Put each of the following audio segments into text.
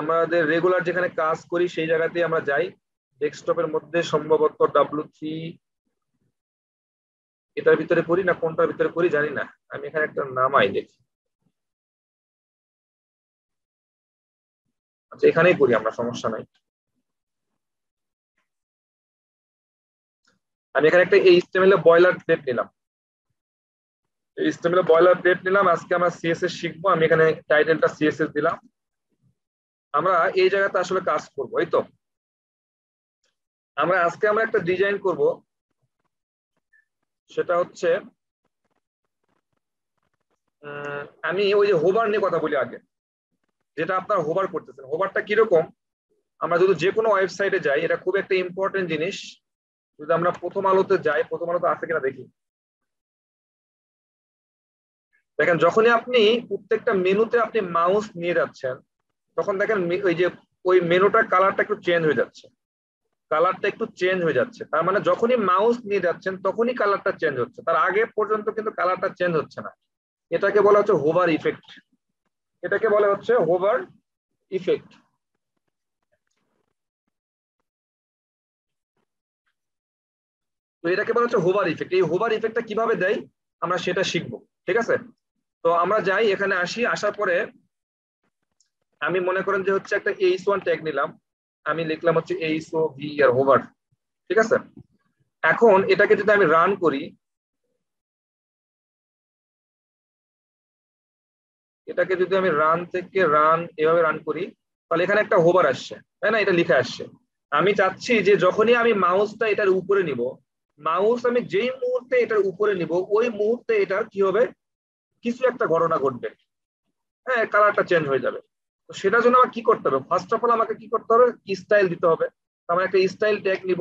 আমাদের রেগুলার যেখানে কাজ করি সেই জায়গাতে আমরা যাই, ডেস্কটপের মধ্যে সম্ভবত W3 এটার ভিতরে করি না কোনটার ভিতরে করি জানি না, আমি এখানে একটা নামাই দেখি। আচ্ছা এখানেই করি আমরা, সমস্যা নাই। আমি এখানে একটা HTML বয়লার প্লেট নিলাম, HTML বয়লার প্লেট নিলাম। আজকে আমরা CSS শিখবো, আমি এখানে টাইটেলটা CSS দিলাম। আমরা এই জায়গাতে আসলে কাজ করবো, এই তো আজকে আমরা একটা ডিজাইন করব, সেটা হচ্ছে আমি ওই যে হোভার নিয়ে কথা বলি আগে, যেটা আপনারা হোভার করতেছেন, হোভারটা কিরকম। আমরা যদি যে কোনো ওয়েবসাইটে যাই, এটা খুব একটা ইম্পর্টেন্ট জিনিস। যদি আমরা প্রথম আলোতে যাই, প্রথম আলোতে আছে কিনা দেখি। দেখেন যখনই আপনি প্রত্যেকটা মেনুতে আপনি মাউস নিয়ে যাচ্ছেন, তখন দেখেন ওই যে ওই মেনুটার কালারটা একটু চেঞ্জ হয়ে যাচ্ছে, কালারটা একটু চেঞ্জ হয়ে যাচ্ছে। তার মানে যখনই মাউস নিয়ে যাচ্ছেন তখনই কালারটা চেঞ্জ হচ্ছে, তার আগে পর্যন্ত কিন্তু কালারটা চেঞ্জ হচ্ছে না। এটাকে বলা হচ্ছে হোভার ইফেক্ট, এটাকে বলা হচ্ছে হোভার ইফেক্ট। তো এটাকে বলা হচ্ছে হোভার ইফেক্ট। এই হোভার ইফেক্টটা কিভাবে দেয় আমরা সেটা শিখবো, ঠিক আছে। তো আমরা যাই, এখানে আসি, আসার পরে আমি মনে করেন যে হচ্ছে একটা H1 ট্যাগ নিলাম, আমি লিখলাম হচ্ছে HOV আর হোভার, ঠিক আছে। এখন এটাকে যদি আমি রান করি, এটাকে যদি আমি রান থেকে রান এভাবে রান করি, তাহলে এখানে একটা হোভার আসছে, তাই না, এটা লিখে আসছে। আমি চাচ্ছি যে যখনই আমি মাউসটা এটার উপরে নিব, মাউস আমি যেই মুহূর্তে এটার উপরে নিব ওই মুহূর্তে এটার কি হবে, কিছু একটা ঘটনা ঘটবে, হ্যাঁ কালারটা চেঞ্জ হয়ে যাবে। তো সেটার জন্য আমার কি করতে হবে, ফার্স্ট অফ অল আমাকে কি করতে হবে, স্টাইল দিতে হবে। আমরা একটা স্টাইল ট্যাগ নিব।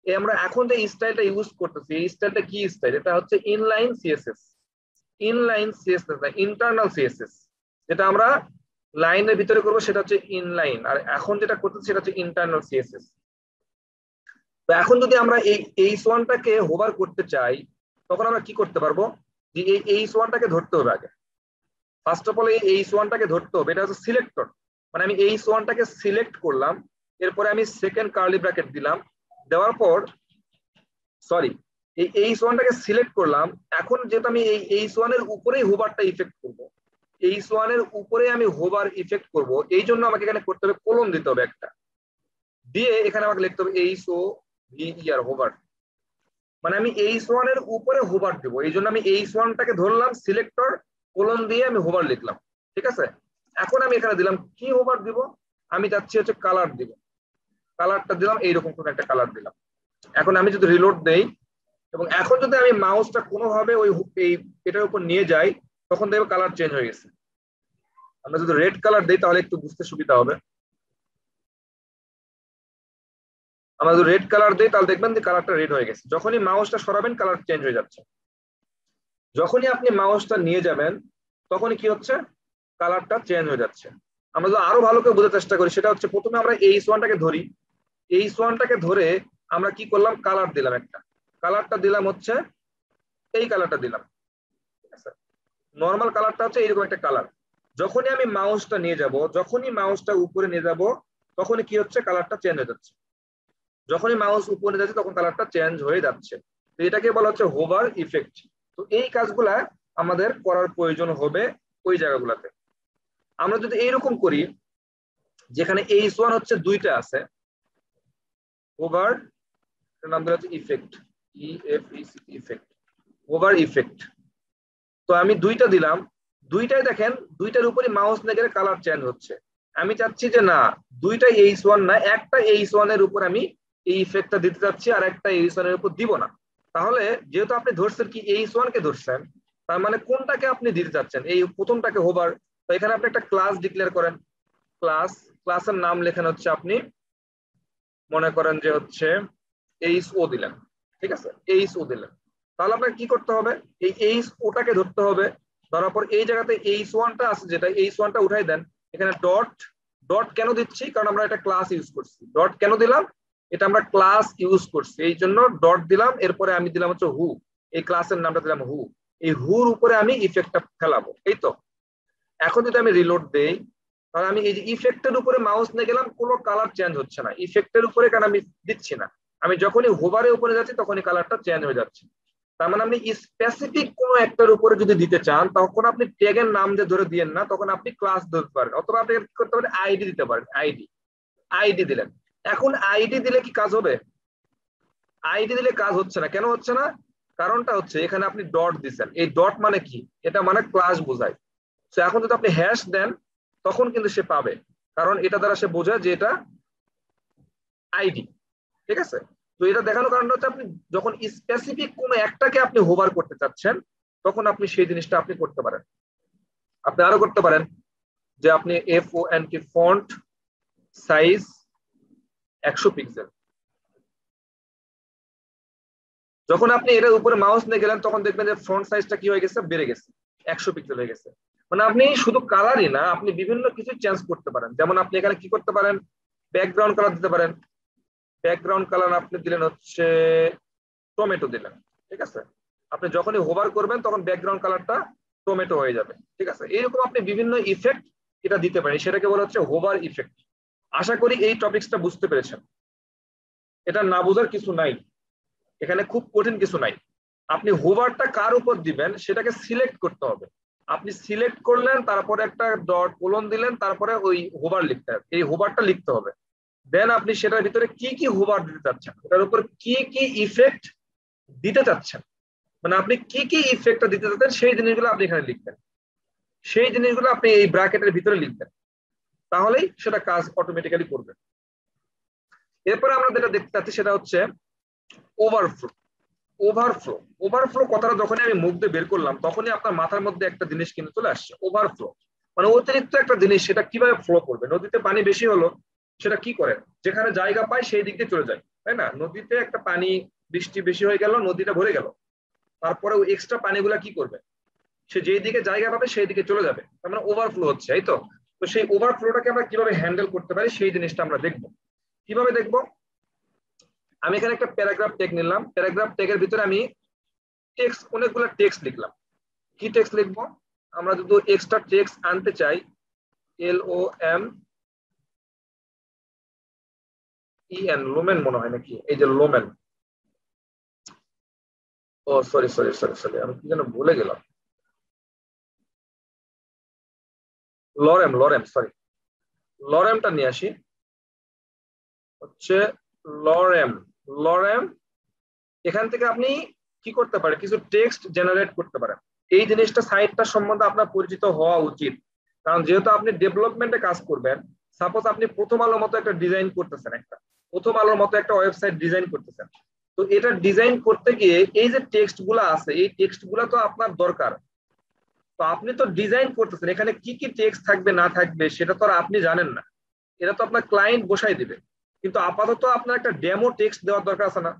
আমরা এখন যে স্টাইলটা ইউজ করতেছি, এই স্টাইলটা কি স্টাইল, এটা হচ্ছে ইনলাইন সিএসএস। ইনলাইন সিএসএস না, ইন্টারনাল সিএসএস। যেটা আমরা লাইনের ভিতরে করবো সেটা হচ্ছে ইনলাইন, আর এখন যেটা করতেছি সেটা হচ্ছে ইন্টারনাল সিএসএস। তো এখন যদি আমরা এই H1টাকে হোভার করতে চাই, তখন আমরা কি করতে পারবো, যে এই H1টাকে ধরতে হবে আগে। ফার্স্ট অফ অল এই H1টাকে ধরতে হবে, এটা হচ্ছে সিলেক্টর। মানে আমি H1টাকে সিলেক্ট করলাম, এরপরে আমি সেকেন্ড কার্লি ব্র্যাকেট দিলাম, দেওয়ার পর সরি এই H1টাকে সিলেক্ট করলাম। এখন যেহেতু আমি এই H1 এর উপরেই হোভারটা ইফেক্ট করব, H1 এর উপরে আমি হোভার ইফেক্ট করব, এই জন্য আমাকে এখানে করতে হবে কোলন দিতে হবে একটা, দিয়ে এখানে আমাকে লিখতে হবে HOVER হোভার। মানে আমি H1 এর উপরে হোভার দিব, এই জন্য আমি H1টাকে ধরলাম, সিলেক্টর কোলন দিয়ে আমি হোভার লিখলাম, ঠিক আছে। এখন আমি এখানে দিলাম কি হোভার দিব, আমি চাচ্ছি হচ্ছে কালার দিব, কালারটা দিলাম এইরকম কোন একটা কালার দিলাম। এখন আমি যদি রিলোড দেই, এবং এখন যদি আমি মাউসটা কোনোভাবে ওই এটার উপর নিয়ে যাই, তখন দেখবো কালার চেঞ্জ হয়ে গেছে। আমরা যদি রেড কালার দিই তাহলে একটু বুঝতে সুবিধা হবে। আমরা যদি রেড কালার দিই তাহলে দেখবেন যে কালারটা রেড হয়ে গেছে। যখনই মাউসটা সরাবেন কালার চেঞ্জ হয়ে যাচ্ছে, যখনই আপনি মাউসটা নিয়ে যাবেন তখনই কি হচ্ছে, কালারটা চেঞ্জ হয়ে যাচ্ছে। আমরা যদি আরো ভালো করে বোঝার চেষ্টা করি, সেটা হচ্ছে প্রথমে আমরা H1টাকে ধরি, H1টাকে ধরে আমরা কি করলাম, কালার দিলাম একটা, কালারটা দিলাম হচ্ছে এই কালারটা দিলাম, ঠিক আছে। নর্মাল কালারটা হচ্ছে এইরকম একটা কালার। যখনই আমি মাউসটা নিয়ে যাব, যখনই মাউসটা উপরে নিয়ে যাব, তখনই কি হচ্ছে, কালারটা চেঞ্জ হয়ে যাচ্ছে। যখনই মাউস উপরে যাচ্ছে তখন কালারটা চেঞ্জ হয়ে যাচ্ছে। তো এটাকে বলা হচ্ছে হোভার ইফেক্ট। তো এই কাজগুলা আমাদের করার প্রয়োজন হবে ওই জায়গাগুলোতে। আমরা যদি এইরকম করি, যেখানে H1 হচ্ছে দুইটা আছে, হোভার নাম দেওয়া হচ্ছে ইফেক্ট, ইফেক্ট, হোভার ইফেক্ট। তো আমি দুইটা দিলাম, দুইটাই দেখেন দুইটার উপরে মাউস নিয়ে গেলে কালার চেঞ্জ হচ্ছে। আমি চাচ্ছি যে না, দুইটাই H1 না, একটা H1 এর উপর আমি এই ইফেক্টটা দিতে চাচ্ছি, আর একটা H1 এর উপর দিব না। তাহলে যেহেতু আপনি ধরছেন কি H1 কে ধরছেন, তার মানে কোনটাকে আপনি দিতে চাচ্ছেন, এই প্রথমটাকে হোভার। তো এখানে আপনি একটা ক্লাস ডিক্লেয়ার করেন, ক্লাসের নাম লেখেন হচ্ছে আপনি মনে করেন যে হচ্ছে HO দিলেন, ঠিক আছে, HO দিলেন। তাহলে আপনাকে কি করতে হবে, এই HOটাকে ধরতে হবে, ধরার পর এই জায়গাতে H1টা আছে, যেটা H1টা উঠাই দেন। এখানে ডট, ডট কেন দিচ্ছি, কারণ আমরা একটা ক্লাস ইউজ করছি। ডট কেন দিলাম, এটা আমরা ক্লাস ইউজ করছি এই জন্য ডট দিলাম। এরপরে আমি দিলাম হচ্ছে হু, এই ক্লাসের নামটা দিলাম হু। এই হুর উপরে আমি ইফেক্টটা ফেলাবো, এই তো। এখন যদি আমি রিলোড দেই, কারণ আমি এই যে ইফেক্টের উপরে মাউস নিয়ে গেলাম, কোনো কালার চেঞ্জ হচ্ছে না ইফেক্টের উপরে, কারণ আমি দিচ্ছি না। আমি যখনই হোভারের উপরে যাচ্ছি তখনই কালারটা চেঞ্জ হয়ে যাচ্ছে। তার মানে আপনি স্পেসিফিক কোনো একটার উপরে যদি দিতে চান, তখন আপনি ট্যাগের নাম দিয়ে ধরে দিয়েন না, তখন আপনি ক্লাস ধরতে পারেন, অথবা আপনি কি করতে পারেন, আইডি দিতে পারেন। আইডি দিলেন। এখন আইডি দিলে কি কাজ হবে? আইডি দিলে কাজ হচ্ছে না। কেন হচ্ছে না? কারণটা হচ্ছে এখানে আপনি ডট দিচ্ছেন। এই ডট মানে কি? এটা মানে ক্লাস বোঝায়। তো এখন যদি আপনি হ্যাশ দেন তখন কিন্তু সে পাবে, কারণ এটা দ্বারা সে বোঝায় যে এটা আইডি। ঠিক আছে? তো এটা দেখানোর কারণটা হচ্ছে আপনি যখন স্পেসিফিক কোনো একটাকে আপনি হোভার করতে চাচ্ছেন, তখন আপনি সেই জিনিসটা আপনি করতে পারেন। আপনি আরো করতে পারেন যে আপনি FONT ফন্ট সাইজ 100 পিক্সেল। যখন আপনি এটার উপরে মাউস নিয়ে গেলেন তখন দেখবেন যে ফন্ট সাইজটা কি হয়ে গেছে, বেড়ে গেছে, 100 পিক্সেল হয়ে গেছে। মানে আপনি শুধু কালারই না, আপনি বিভিন্ন কিছু চেঞ্জ করতে পারেন। যেমন আপনি এখানে কি করতে পারেন, ব্যাকগ্রাউন্ড কালার দিতে পারেন। ব্যাকগ্রাউন্ড কালার আপনি দিলেন হচ্ছে টমেটো দিলেন। ঠিক আছে? আপনি যখনই হোভার করবেন তখন ব্যাকগ্রাউন্ড কালারটা টমেটো হয়ে যাবে। ঠিক আছে? এইরকম আপনি বিভিন্ন ইফেক্ট এটা দিতে পারেন, সেটাকে বলা হচ্ছে হোভার ইফেক্ট। আশা করি এই টপিকসটা বুঝতে পেরেছেন। এটা না বোঝার কিছু নাই, এখানে খুব কঠিন কিছু নাই। আপনি হোভারটা কার উপর দিবেন সেটাকে সিলেক্ট করতে হবে। আপনি সিলেক্ট করলেন, তারপরে একটা ডট কোলন দিলেন, তারপরে ওই হোভার লিখতে হবে, এই হোভারটা লিখতে হবে। দেন আপনি সেটার ভিতরে কি কি হোভার দিতে চাচ্ছেন, এটার উপর কি কি ইফেক্ট দিতে চাচ্ছেন, মানে আপনি কি কি ইফেক্টটা দিতে চাচ্ছেন সেই জিনিসগুলো আপনি এখানে লিখবেন। সেই জিনিসগুলো আপনি এই ব্র্যাকেটের ভিতরে লিখবেন, তাহলেই সেটা কাজ অটোমেটিক্যালি করবে। এরপরে আমরা যেটা দেখতে চাচ্ছি সেটা হচ্ছে ওভারফ্লো। ওভারফ্লো ওভারফ্লো কথাটা যখনই আমি মুখ দিয়ে বের করলাম তখনই আপনার মাথার মধ্যে একটা জিনিস কিন্তু চলে আসছে, ওভারফ্লো মানে অতিরিক্ত একটা জিনিস। সেটা কিভাবে ফ্লো করবে? নদীতে পানি বেশি হলো, সেটা কি করে, যেখানে জায়গা পায় সেই দিক দিয়ে চলে যায়, তাই না? নদীতে একটা পানি, বৃষ্টি বেশি হয়ে গেল, নদীটা ভরে গেল, তারপরে ওই এক্সট্রা পানিগুলা কি করবে, সে যেই দিকে জায়গা পাবে সেই দিকে চলে যাবে, তার মানে ওভারফ্লো হচ্ছে, এই তো। তো সেই ওভারফ্লোটাকে আমরা কিভাবে হ্যান্ডেল করতে পারি সেই জিনিসটা আমরা দেখবো। কিভাবে দেখবো? আমি এখানে একটা প্যারাগ্রাফ ট্যাগ নিলাম, প্যারাগ্রাফ ট্যাগের ভিতরে আমি টেক্সট, অনেকগুলো টেক্সট লিখলাম। কি টেক্সট লিখবো? আমরা যদি এক্সট্রা টেক্সট আনতে চাই, LOMEN, লোমেন মনে হয় নাকি, এই যে লোমেন, ও সরি সরি সরি সরি, আমি কি যেন ভুলে গেলাম, লরেম সরি, লরেমটা নিয়ে আসি। হচ্ছে লরেম। লরেম এখান থেকে আপনি কি করতে পারেন, কিছু টেক্সট জেনারেট করতে পারেন। এই জিনিসটা, সাইটটা সম্বন্ধে আপনার পরিচিত হওয়া উচিত, কারণ যেহেতু আপনি ডেভেলপমেন্টে কাজ করবেন, সাপোজ আপনি প্রথম আলোর মতো একটা ডিজাইন করতেছেন, প্রথম আলোর মতো একটা ওয়েবসাইট ডিজাইন করতেছেন, তো এটা ডিজাইন করতে গিয়ে এই যে টেক্সট গুলা আছে, এই টেক্সট গুলা তো আপনার দরকার। তো আপনি তো ডিজাইন করতেছেন, এখানে কি কি টেক্সট থাকবে না থাকবে সেটা তো আর আপনি জানেন না, এটা তো আপনার ক্লায়েন্ট বসাই দিবে। কিন্তু আপাতত আপনার একটা ডেমো টেক্সট দেওয়ার দরকার আছে না?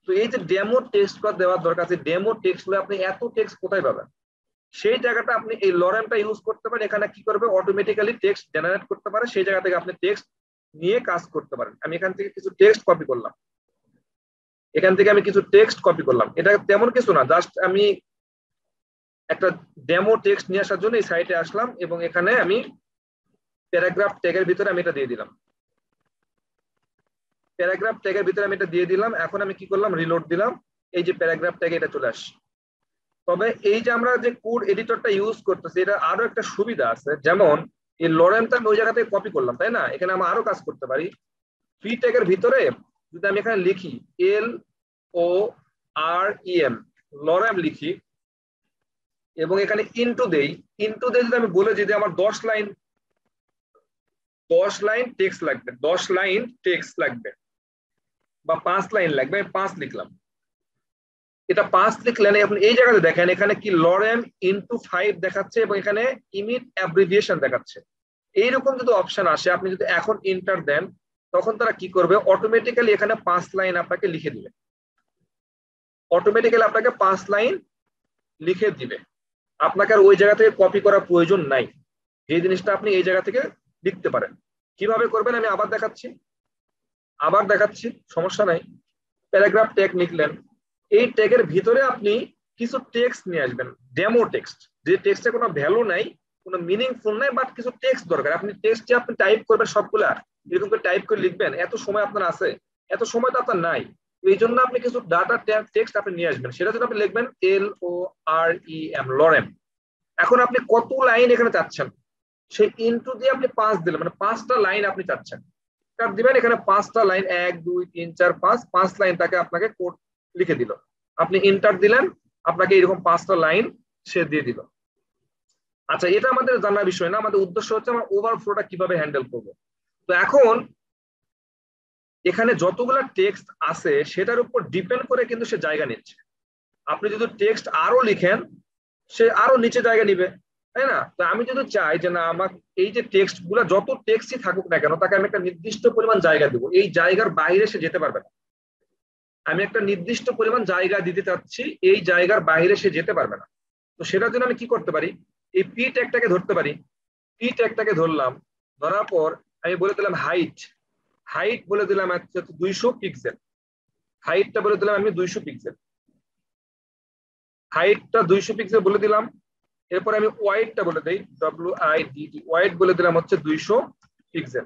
তো এই যে ডেমো টেক্সট দেওয়ার দরকার আছে, ডেমো টেক্সট আপনি এত টেক্সট কোথায় পাবেন? সেই জায়গাটা আপনি এই লরেমটা ইউজ করতে পারেন। এখানে কি করবে, অটোমেটিক্যালি টেক্সট জেনারেট করতে পারে, সেই জায়গা থেকে আপনি টেক্সট নিয়ে কাজ করতে পারেন। আমি এখান থেকে কিছু টেক্সট কপি করলাম, এটা তেমন কিছু না, জাস্ট আমি একটা ডেমো টেক্সট নিয়ে আসার জন্য এই সাইটে আসলাম, এবং এখানে আমি প্যারাগ্রাফ ট্যাগের ভিতরে আমি এটা দিয়ে দিলাম। এখন আমি কি করলাম, রিলোড দিলাম, এই যে প্যারাগ্রাফ ট্যাগে এটা চলে আসছে। তবে এই যে আমরা যে কোড এডিটরটা ইউজ করতেছি, এটা আরো একটা সুবিধা আছে, যেমন এই লরেমটা আমি ওই জায়গা থেকে কপি করলাম, তাই না? এখানে আমরা আরো কাজ করতে পারি। ফ্রি ট্যাগের ভিতরে যদি আমি এখানে লিখি LOREM, লরেম লিখি, এবং এখানে ইনটু দেই, যদি আমি বলে যে আমার 10 লাইন টেক্সট লাগবে, 10 লাইন টেক্সট লাগবে, বা 5 লাইন লাগবে, আমি 5 লিখলাম। এটা 5 লিখলেন, আপনি এই জায়গাতে দেখেন এখানে কি লরেম ইনটু 5 দেখাচ্ছে, এবং এখানে ইমিট অ্যাব্রিভিয়েশন দেখাচ্ছে। এইরকম যদি অপশন আসে, আপনি যদি এখন এন্টার দেন, তখন তারা কি করবে, অটোমেটিক্যালি এখানে 5 লাইন আপনাকে লিখে দিবে, অটোমেটিক্যালি আপনাকে 5 লাইন লিখে দিবে। আপনাকে আর ওই জায়গা থেকে কপি করার প্রয়োজন নাই, যে জিনিসটা আপনি এই জায়গা থেকে লিখতে পারেন। কিভাবে করবেন আমি আবার দেখাচ্ছি, সমস্যা নাই। প্যারাগ্রাফ ট্যাগ লিখলেন, এই ট্যাগের ভিতরে আপনি কিছু টেক্সট নিয়ে আসবেন, ডেমো টেক্সট, যে টেক্সটে কোনো ভ্যালু নাই, কোনো মিনিংফুল নাই, বাট কিছু টেক্সট দরকার। আপনি টেক্সট যে আপনি টাইপ করবেন সবগুলা এরকম করে টাইপ করে লিখবেন, এত সময় আপনার আছে? এত সময় তো আপনার নাই। এই জন্য আপনি কিছু ডাটা টেক্সট আপনি নিয়ে আসবেন, সেটা জন্য আপনি লিখবেন LOREM, লরেম। এখন আপনি কত লাইন এখানে চাচ্ছেন, সেই ইনটু দিয়ে আপনি 5 দিলেন, মানে 5টা লাইন আপনি চাচ্ছেন, দিবেন এখানে 5টা লাইন, 1 2 3 4 5 লাইন তাকে আপনাকে কোড লিখে দিল। আপনি ইন্টার দিলেন, আপনাকে এরকম 5টা লাইন সে দিয়ে দিল। আচ্ছা, এটা আমাদের জানার বিষয় না, আমাদের উদ্দেশ্য হচ্ছে আমরা ওভারফ্লোটা কিভাবে হ্যান্ডেল করব। তো এখন এখানে যতগুলা টেক্সট আছে সেটার উপর ডিপেন্ড করে কিন্তু সে জায়গা নিচ্ছে। আপনি যদি টেক্সট আরো লিখেন, সে আরো নিচে জায়গা নিবে, তাই না? তো আমি যদি চাই যে না, আমার এই যে টেক্সট গুলা যত টেক্সটই থাকুক না কেন, তাকে আমি একটা নির্দিষ্ট পরিমাণ জায়গা দিব, এই জায়গার বাইরে সে যেতে পারবে না। আমি একটা নির্দিষ্ট পরিমাণ জায়গা দিতে চাচ্ছি, এই জায়গার বাইরে সে যেতে পারবে না। তো সেটার জন্য আমি কি করতে পারি, এই পি ট্যাগটাকে ধরতে পারি। পি ট্যাগটাকে ধরলাম, ধরার পর আমি বলে দিলাম হাইট। হাইট বলে দিলাম 200 পিক্সেল। হাইটটা বলে দিলাম আমি 200 পিক্সেল। হাইটটা 200 পিক্সেল বলে দিলাম। এরপর আমি ওয়াইডটা বলে দিই, WIDT, ওয়াইড বলে দিলাম হচ্ছে 200 পিক্সেল।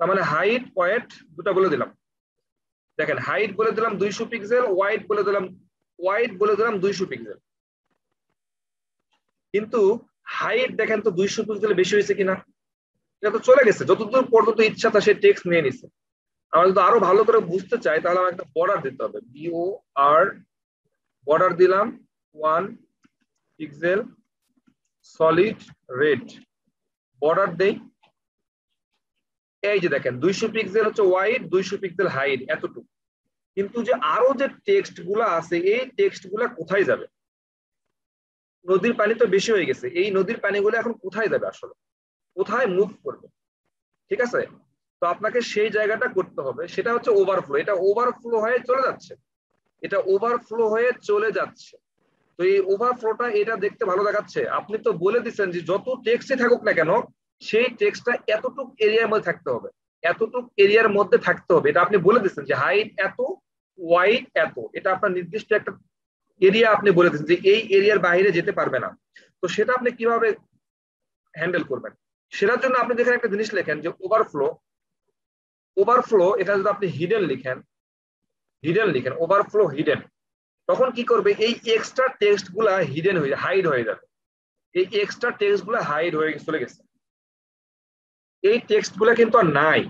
তার মানে হাইট ওয়াইড দুটো বলে দিলাম। দেখেন, হাইট বলে দিলাম 200 পিক্সেল, ওয়াইড বলে দিলাম 200 পিক্সেল। কিন্তু হাইট দেখেন তো 200 পিক্সেল বেশি হয়েছে কিনা? এটা তো চলে গেছে, যতদূর পর্যন্ত ইচ্ছা তা সে টেক্সট নিয়ে নিছে। আমরা যদি আরো ভালো করে বুঝতে চাই তাহলে আমার একটা বর্ডার দিতে হবে, BOR, বর্ডার দিলাম 1 পিক্সেল সলিড রেড, বর্ডার দেই। এই যে দেখেন 200 পিক্সেল হচ্ছে ওয়াইড, 200 পিক্সেল হাইট, এতটুকু। কিন্তু যে আরো যে টেক্সট গুলা আছে, এই টেক্সট গুলা কোথায় যাবে? নদীর পানি তো বেশি হয়ে গেছে, এই নদীর পানিগুলো এখন কোথায় যাবে, আসলে কোথায় মুভ করবে? ঠিক আছে, তো আপনাকে সেই জায়গাটা করতে হবে, সেটা হচ্ছে ওভারফ্লো। এটা ওভারফ্লো হয়ে চলে যাচ্ছে, এটা ওভারফ্লো হয়ে চলে যাচ্ছে। তো এই ওভারফ্লোটা এটা দেখতে ভালো দেখাচ্ছে। আপনি তো বলে দিচ্ছেন যে যত টেক্সটই থাকুক না কেন, সেই টেক্সটটা এতটুক এরিয়ার মধ্যে থাকতে হবে, এতটুক এরিয়ার মধ্যে থাকতে হবে। এটা আপনি বলে দিচ্ছেন যে হাইট এত, ওয়াইড এত, এটা আপনার নির্দিষ্ট একটা এরিয়া আপনি বলে দিচ্ছেন যে এই এরিয়ার বাইরে যেতে পারবে না। তো সেটা আপনি কিভাবে হ্যান্ডেল করবেন? সেটার জন্য আপনি যেখানে একটা জিনিস লেখেন যে ওভারফ্লো, এটা যদি আপনি হিডেন লিখেন ওভারফ্লো হিডেন, তখন কি করবে, এই এক্সট্রা টেক্সট গুলা হিডেন হয়ে হাইড হয়ে যাবে। এই এক্সট্রা টেক্সট গুলা হাইড হয়ে চলে গেছে, এই টেক্সট গুলা কিন্তু আর নাই।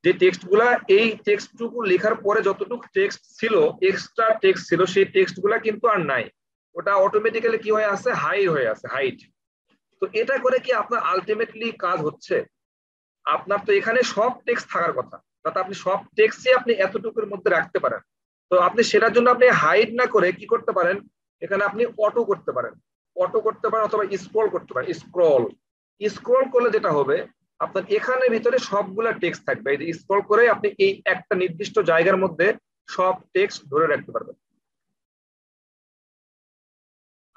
যে টেক্সট গুলা এই টেক্সটটুকু লেখার পরে যতটুকু টেক্সট ছিল, এক্সট্রা টেক্সট ছিল, সেই টেক্সট গুলা কিন্তু আর নাই। ওটা অটোমেটিক্যালি কি হয়ে আছে, হাইড হয়ে আছে, হাইড। তো এটা করে কি আপনার আলটিমেটলি কাজ হচ্ছে? আপনার তো এখানে সব টেক্সট থাকার কথা, তাতে আপনি সব টেক্সটই আপনি এতটুকুর মধ্যে রাখতে পারেন। তো আপনি সেটার জন্য আপনি হাইড না করে কি করতে পারেন, এখানে আপনি অটো করতে পারেন, অথবা স্ক্রল করতে পারেন। স্ক্রল করলে যেটা হবে, আপনার এখানে ভিতরে সবগুলা টেক্সট থাকবে। এই যে স্ক্রল করে আপনি এই একটা নির্দিষ্ট জায়গার মধ্যে সব টেক্সট ধরে রাখতে পারবেন।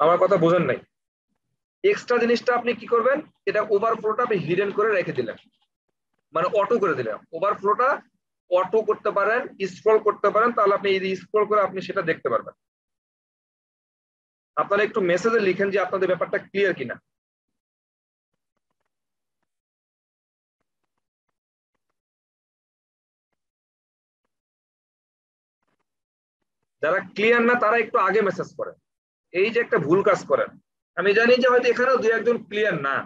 আমার কথা বোঝেন নাই? এক্সট্রা জিনিসটা আপনি কি করবেন, এটা ওভারফ্লোটা আপনি হিডেন করে রেখে দিলেন, মানে অটো করে দিলেন। ওভারফ্লোটা অটো করতে পারেন, স্ক্রল করতে পারেন, তাহলে আপনি এই স্ক্রল করে আপনি সেটা দেখতে পারবেন। আপনারা একটু মেসেজে লিখেন যে আপনাদের ব্যাপারটা ক্লিয়ার কিনা। যারা ক্লিয়ার না তারা একটু আগে মেসেজ করেন। এই যে একটা ভুল কাজ করেন, আমি জানি যে হয়তো এখানেও দুই একজন ক্লিয়ার না।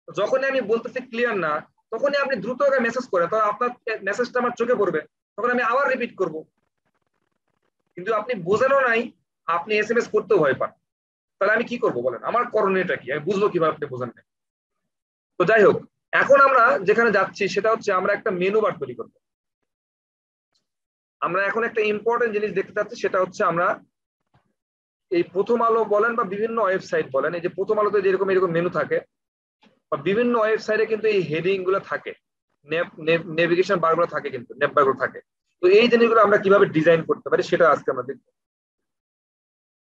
যখনই আমি বলতেছি ক্লিয়ার না, তখনই আপনি দ্রুত আগে মেসেজ করেন, তো আপনার মেসেজটা আমার চোখে পড়বে, তখন আমি আবার রিপিট করব। কিন্তু আপনি বোঝানো নাই, আপনি SMS করতেও ভয় পান, তাহলে আমি কি করব বলেন? আমার করণীয়টা কি? আমি বুঝবো কিভাবে আপনি বোঝান নাই? তো যাই হোক, এখন আমরা যেখানে যাচ্ছি সেটা হচ্ছে আমরা একটা মেনু বার তৈরি করবো। আমরা এখন একটা ইম্পর্টেন্ট জিনিস দেখতে চাচ্ছি, সেটা হচ্ছে আমরা এই প্রথম আলো বলেন বা বিভিন্ন ওয়েবসাইট বলেন, এই যে প্রথম আলোতে যেরকম এরকম মেনু থাকে, বা বিভিন্ন ওয়েবসাইটে কিন্তু এই হেডিং গুলো থাকে, নেভিগেশন বার গুলো থাকে, কিন্তু নেপ বার গুলো থাকে। তো এই জিনিসগুলো আমরা কিভাবে ডিজাইন করতে পারি সেটা আজকে আমরা দেখব।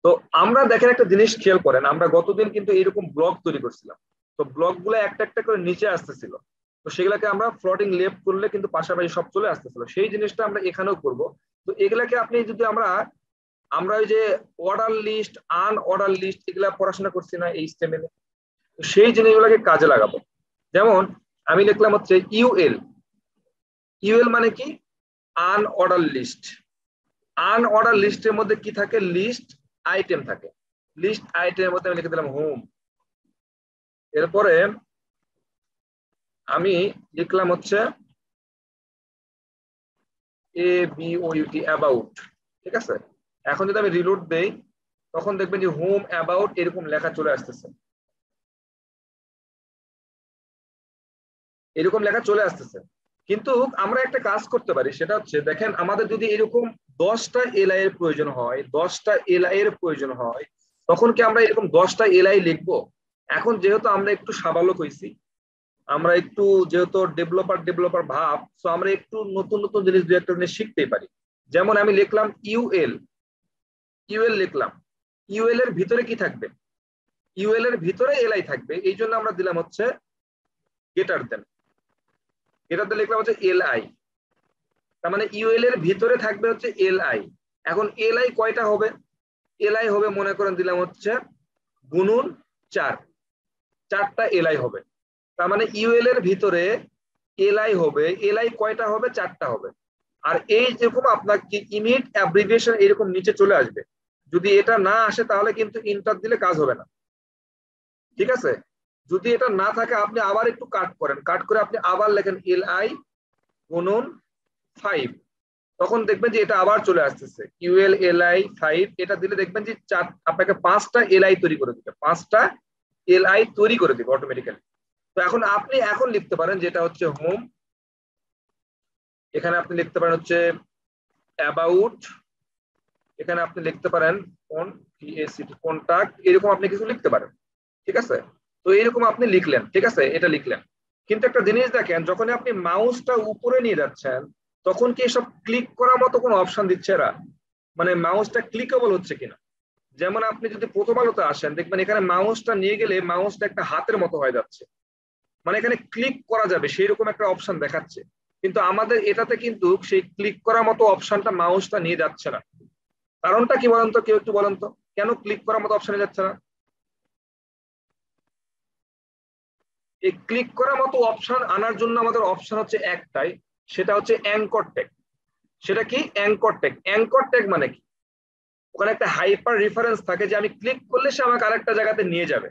তো আমরা দেখেন একটা জিনিস খেয়াল করেন, আমরা গতদিন কিন্তু এরকম ব্লগ তৈরি করছিলাম। তো ব্লগ গুলো একটা একটা করে নিচে আসতেছিল, তো সেগুলাকে আমরা ফ্লোটিং লেফট করলে কিন্তু পাশাপাশি সব চলে আসতেছিল। সেই জিনিসটা আমরা এখানেও করব। তো এগুলাকে আপনি যদি আমরা ওই যে অর্ডার লিস্ট, আনঅর্ডার লিস্ট, এগুলা পড়াশোনা করছি না এই HTML-এ? সেই জিনিসগুলোকে কাজে লাগাবো। যেমন আমি লিখলাম হচ্ছে ইউএল। ইউএল মানে কি? Unorder list. আনঅর্ডার লিস্টের মধ্যে কি থাকে? লিস্ট আইটেম থাকে। লিস্ট আইটেমের মধ্যে আমি লিখে দিলাম হোম। এরপরে আমি লিখলাম হচ্ছে ABOUT, অ্যাবাউট। ঠিক আছে, এখন যদি আমি রিলোড দেই তখন দেখবেন যে হোম অ্যাবাউট এরকম লেখা চলে আসতেছে, এরকম লেখা চলে আসতেছে। কিন্তু আমরা একটা কাজ করতে পারি, সেটা হচ্ছে দেখেন আমাদের যদি এরকম 10টা এলআই এর প্রয়োজন হয়, 10টা এলআই এর প্রয়োজন হয়, তখন কি আমরা এরকম 10টা এলআই লিখবো? এখন যেহেতু আমরা একটু সাবালক হয়েছি, আমরা একটু যেহেতু ডেভেলপার ভাব, তো আমরা একটু নতুন নতুন জিনিস দু একটা জিনিস শিখতেই পারি। যেমন আমি লিখলাম ইউএল। ইউএল লিখলাম, ইউএল এর ভিতরে কি থাকবে? ইউএল এর ভিতরে এলআই থাকবে, এই জন্য আমরা দিলাম হচ্ছে গেটার দেন। গেটার লিখলাম হচ্ছে এলআই। তার মানে ইউএল এর ভিতরে থাকবে হচ্ছে এলআই। এখন এলআই কয়টা হবে? এলআই হবে মনে করেন দিলাম হচ্ছে গুণন 4, 4টা এলআই হবে। তার মানে ইউএল এর ভিতরে এলআই হবে, এলআই কয়টা হবে? 4টা হবে। আর এই যেরকম আপনার কি ইউনিট অ্যাব্রিভিয়েশন এরকম নিচে চলে আসবে। যদি এটা না আসে তাহলে কিন্তু ইন্টার দিলে কাজ হবে না। ঠিক আছে, যদি এটা না থাকে আপনি আবার একটু কাট করেন, কাট করে আপনি আবার লেখেন এলআই গুণন 5, তখন দেখবেন যে এটা আবার চলে আসতেছে ইউএল এলআই 5। এটা দিলে দেখবেন যে আপনাকে 5টা এলআই তৈরি করে দিবে, 5টা এলআই তৈরি করে দিবে অটোমেটিক্যালি। তো এখন আপনি এখন লিখতে পারেন যেটা হচ্ছে হোম, এখানে আপনি লিখতে পারেন হচ্ছে অ্যাবাউট, এখানে আপনি লিখতে পারেন কন্টাক্ট, এরকম আপনি কিছু লিখতে পারেন। ঠিক আছে, তো এরকম আপনি লিখলেন, ঠিক আছে, এটা লিখলেন। কিন্তু একটা জিনিস দেখেন, যখন আপনি মাউসটা উপরে নিয়ে যাচ্ছেন তখন কি এসব ক্লিক করার মতো কোনো অপশন দিচ্ছে এরা? মানে মাউসটা ক্লিকেবল হচ্ছে কিনা? যেমন আপনি যদি প্রথম আলোতে আসেন দেখবেন এখানে মাউসটা নিয়ে গেলে মাউসটা একটা হাতের মতো হয়ে যাচ্ছে, মানে এখানে ক্লিক করা যাবে সেই রকম একটা অপশন দেখাচ্ছে। কিন্তু আমাদের এটাতে কিন্তু সেই ক্লিক করার মতো অপশনটা মাউসটা নিয়ে যাচ্ছে না। কারণটা কি বলেন তো, কেউ একটু বলেন তো কেন ক্লিক করার মতো অপশনে যাচ্ছে না? এই ক্লিক করার মতো অপশন আনার জন্য আমাদের অপশন হচ্ছে একটাই, সেটা হচ্ছে অ্যাঙ্কর ট্যাগ। সেটা কি? Anchor tag. অ্যাঙ্কর ট্যাগ মানে কি? ওখানে একটা হাইপার রেফারেন্স থাকে যে আমি ক্লিক করলে সে আমাকে আরেকটা জায়গাতে নিয়ে যাবে।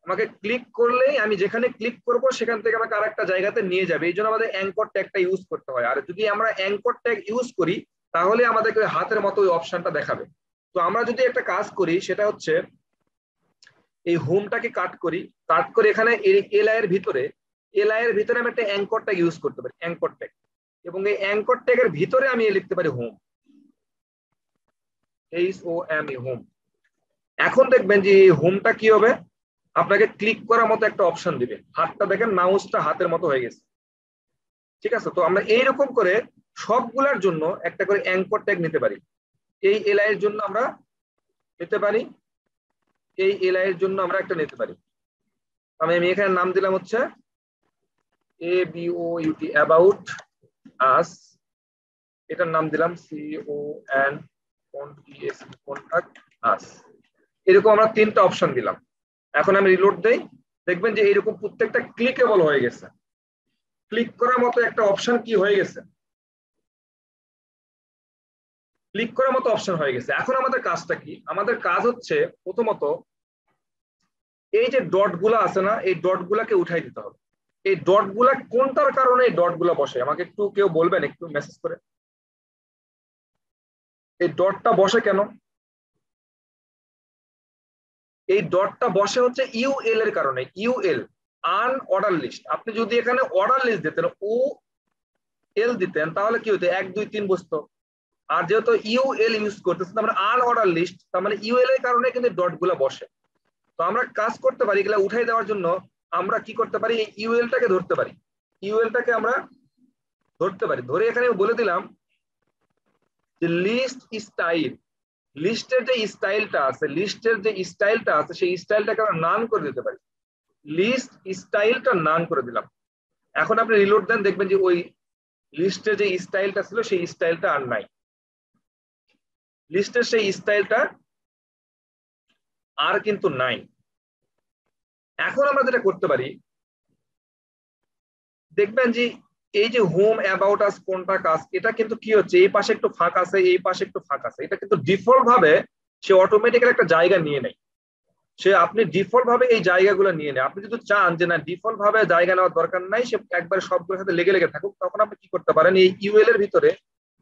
আমাকে ক্লিক করলেই আমি যেখানে ক্লিক করব সেখান থেকে আমাকে আরেকটা জায়গাতে নিয়ে যাবে, এই জন্য আমাদের অ্যাঙ্কর ট্যাগটা ইউজ করতে হয়। আর যদি আমরা অ্যাঙ্কর ট্যাগ ইউজ করি তাহলে আমাদেরকে হাতের মতো ওই অপশনটা দেখাবে। তো আমরা যদি একটা কাজ করি সেটা হচ্ছে এই হোমটাকে কাট করি, কাট করে এখানে এলআই এর ভিতরে, এলআই এর ভিতরে আমি একটা অ্যাঙ্কর ট্যাগ ইউজ করতে পারি, অ্যাঙ্কর ট্যাগ। এবং এই অ্যাঙ্কর ট্যাগের ভিতরে আমি লিখতে পারি হোম, HOME, হোম। এখন দেখবেন যে এই হোমটা কি হবে? আপনাকে ক্লিক করার মতো একটা অপশন দিবে, হাতটা দেখেন মাউসটা হাতের মতো হয়ে গেছে। ঠিক আছে, তো আমরা এইরকম করে সবগুলোর জন্য একটা করে অ্যাঙ্কর ট্যাগ নিতে পারি। এই এলআই এর জন্য আমরা নিতে পারি, এই এলআই এর জন্য আমরা একটা নিতে পারি। আমি এখানে নাম দিলাম হচ্ছে ABOUT, অ্যাবাউট আস। এটার নাম দিলাম কন্টাক্ট আস। এরকম আমরা 3টা অপশন দিলাম। এখন আমি রিলোড দেই, দেখবেন যে এরকম প্রত্যেকটা ক্লিকেবল হয়ে গেছে, ক্লিক করার মতো একটা অপশন কি হয়ে গেছে, ক্লিক করার মতো অপশন হয়ে গেছে। এখন আমাদের কাজটা কি? আমাদের কাজ হচ্ছে প্রথমত এই যে ডট গুলা আছে না, এই ডট গুলাকে উঠাই দিতে হবে। এই ডট গুলা কোনটার কারণে এই ডট গুলা বসে আমাকে একটু কেউ বলবেন, একটু মেসেজ করে? এই ডটটা বসে কেন? এই ডটটা বসে হচ্ছে ইউএল এর কারণে। UL unorder list. আপনি যদি এখানে অর্ডার লিস্ট দিতেন, OL দিতেন, তাহলে কি হতো? 1 2 3 বসতো। আর যেহেতু ইউএল ইউজ করতেছে তার মানে আনঅর্ডার লিস্ট, তার মানে ইউএল এর কারণে কিন্তু ডট গুলা বসে। তো আমরা কাজ করতে পারি এগুলা উঠাই দেওয়ার জন্য, আমরা কি করতে পারি? এই ইউএলটাকে ধরতে পারি, ইউএলটাকে আমরা ধরতে পারি। ধরে এখানে বলে দিলাম যে লিস্ট স্টাইল, লিস্টের যে স্টাইলটা আছে, লিস্টের যে স্টাইলটা আছে সেই স্টাইলটাকে আমরা নান করে দিতে পারি। লিস্ট স্টাইলটা নান করে দিলাম। এখন আপনি রিলোড দেন, দেখবেন যে ওই লিস্টের যে স্টাইলটা ছিল সেই স্টাইলটা আর নাই, লিস্টের সেই স্টাইলটা আর কিন্তু নাই। এখন আমরা যেটা করতে পারি, দেখবেন যে এই যে হোম অ্যাবাউট আস কোনটা কাজ, এটা কিন্তু কি হচ্ছে, এই পাশে একটু ফাঁক আছে, এই পাশে একটু ফাঁক আছে, এটা কিন্তু ডিফল্ট ভাবে সে অটোমেটিক্যালি একটা জায়গা নিয়ে নেয়। সে আপনি ডিফল্ট ভাবে এই জায়গাগুলো নিয়ে নেয়। আপনি যদি চান যে না ডিফল্ট ভাবে জায়গা নেওয়ার দরকার নাই, সে একবার সবগুলোর সাথে লেগে লেগে থাকুক, তখন আপনি কি করতে পারেন, এই ইউএল এর ভিতরে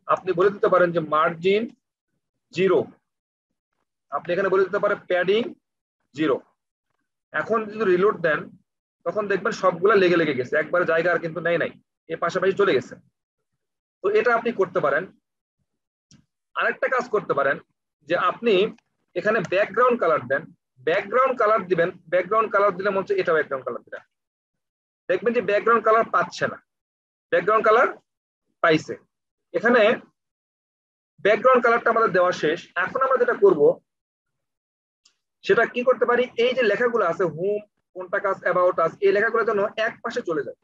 আপনি বলে দিতে পারেন যে মার্জিন 0, আপনি এখানে বলে দিতে পারেন প্যাডিং 0। এখন যদি রিলোড দেন তখন দেখবেন সবগুলা লেগে লেগে গেছে, একবার জায়গা আর কিন্তু নেই এ পাশাপাশি চলে গেছে। তো এটা আপনি করতে পারেন। আরেকটা কাজ করতে পারেন যে আপনি এখানে ব্যাকগ্রাউন্ড কালার দেন, ব্যাকগ্রাউন্ড কালার দিবেন, ব্যাকগ্রাউন্ড কালার দিলে মনে হচ্ছে এটা ব্যাকগ্রাউন্ড কালার দিবেন, দেখবেন যে ব্যাকগ্রাউন্ড কালার পাচ্ছে না, ব্যাকগ্রাউন্ড কালার পাইছে। এখানে ব্যাকগ্রাউন্ড কালারটা আমাদের দেওয়া শেষ। এখন আমরা যেটা করব সেটা কি করতে পারি, এই যে লেখাগুলো আছে হোম, কোনটা কাজ, অ্যাবাউট আস, এই লেখাগুলো যেন এক পাশে চলে যায়,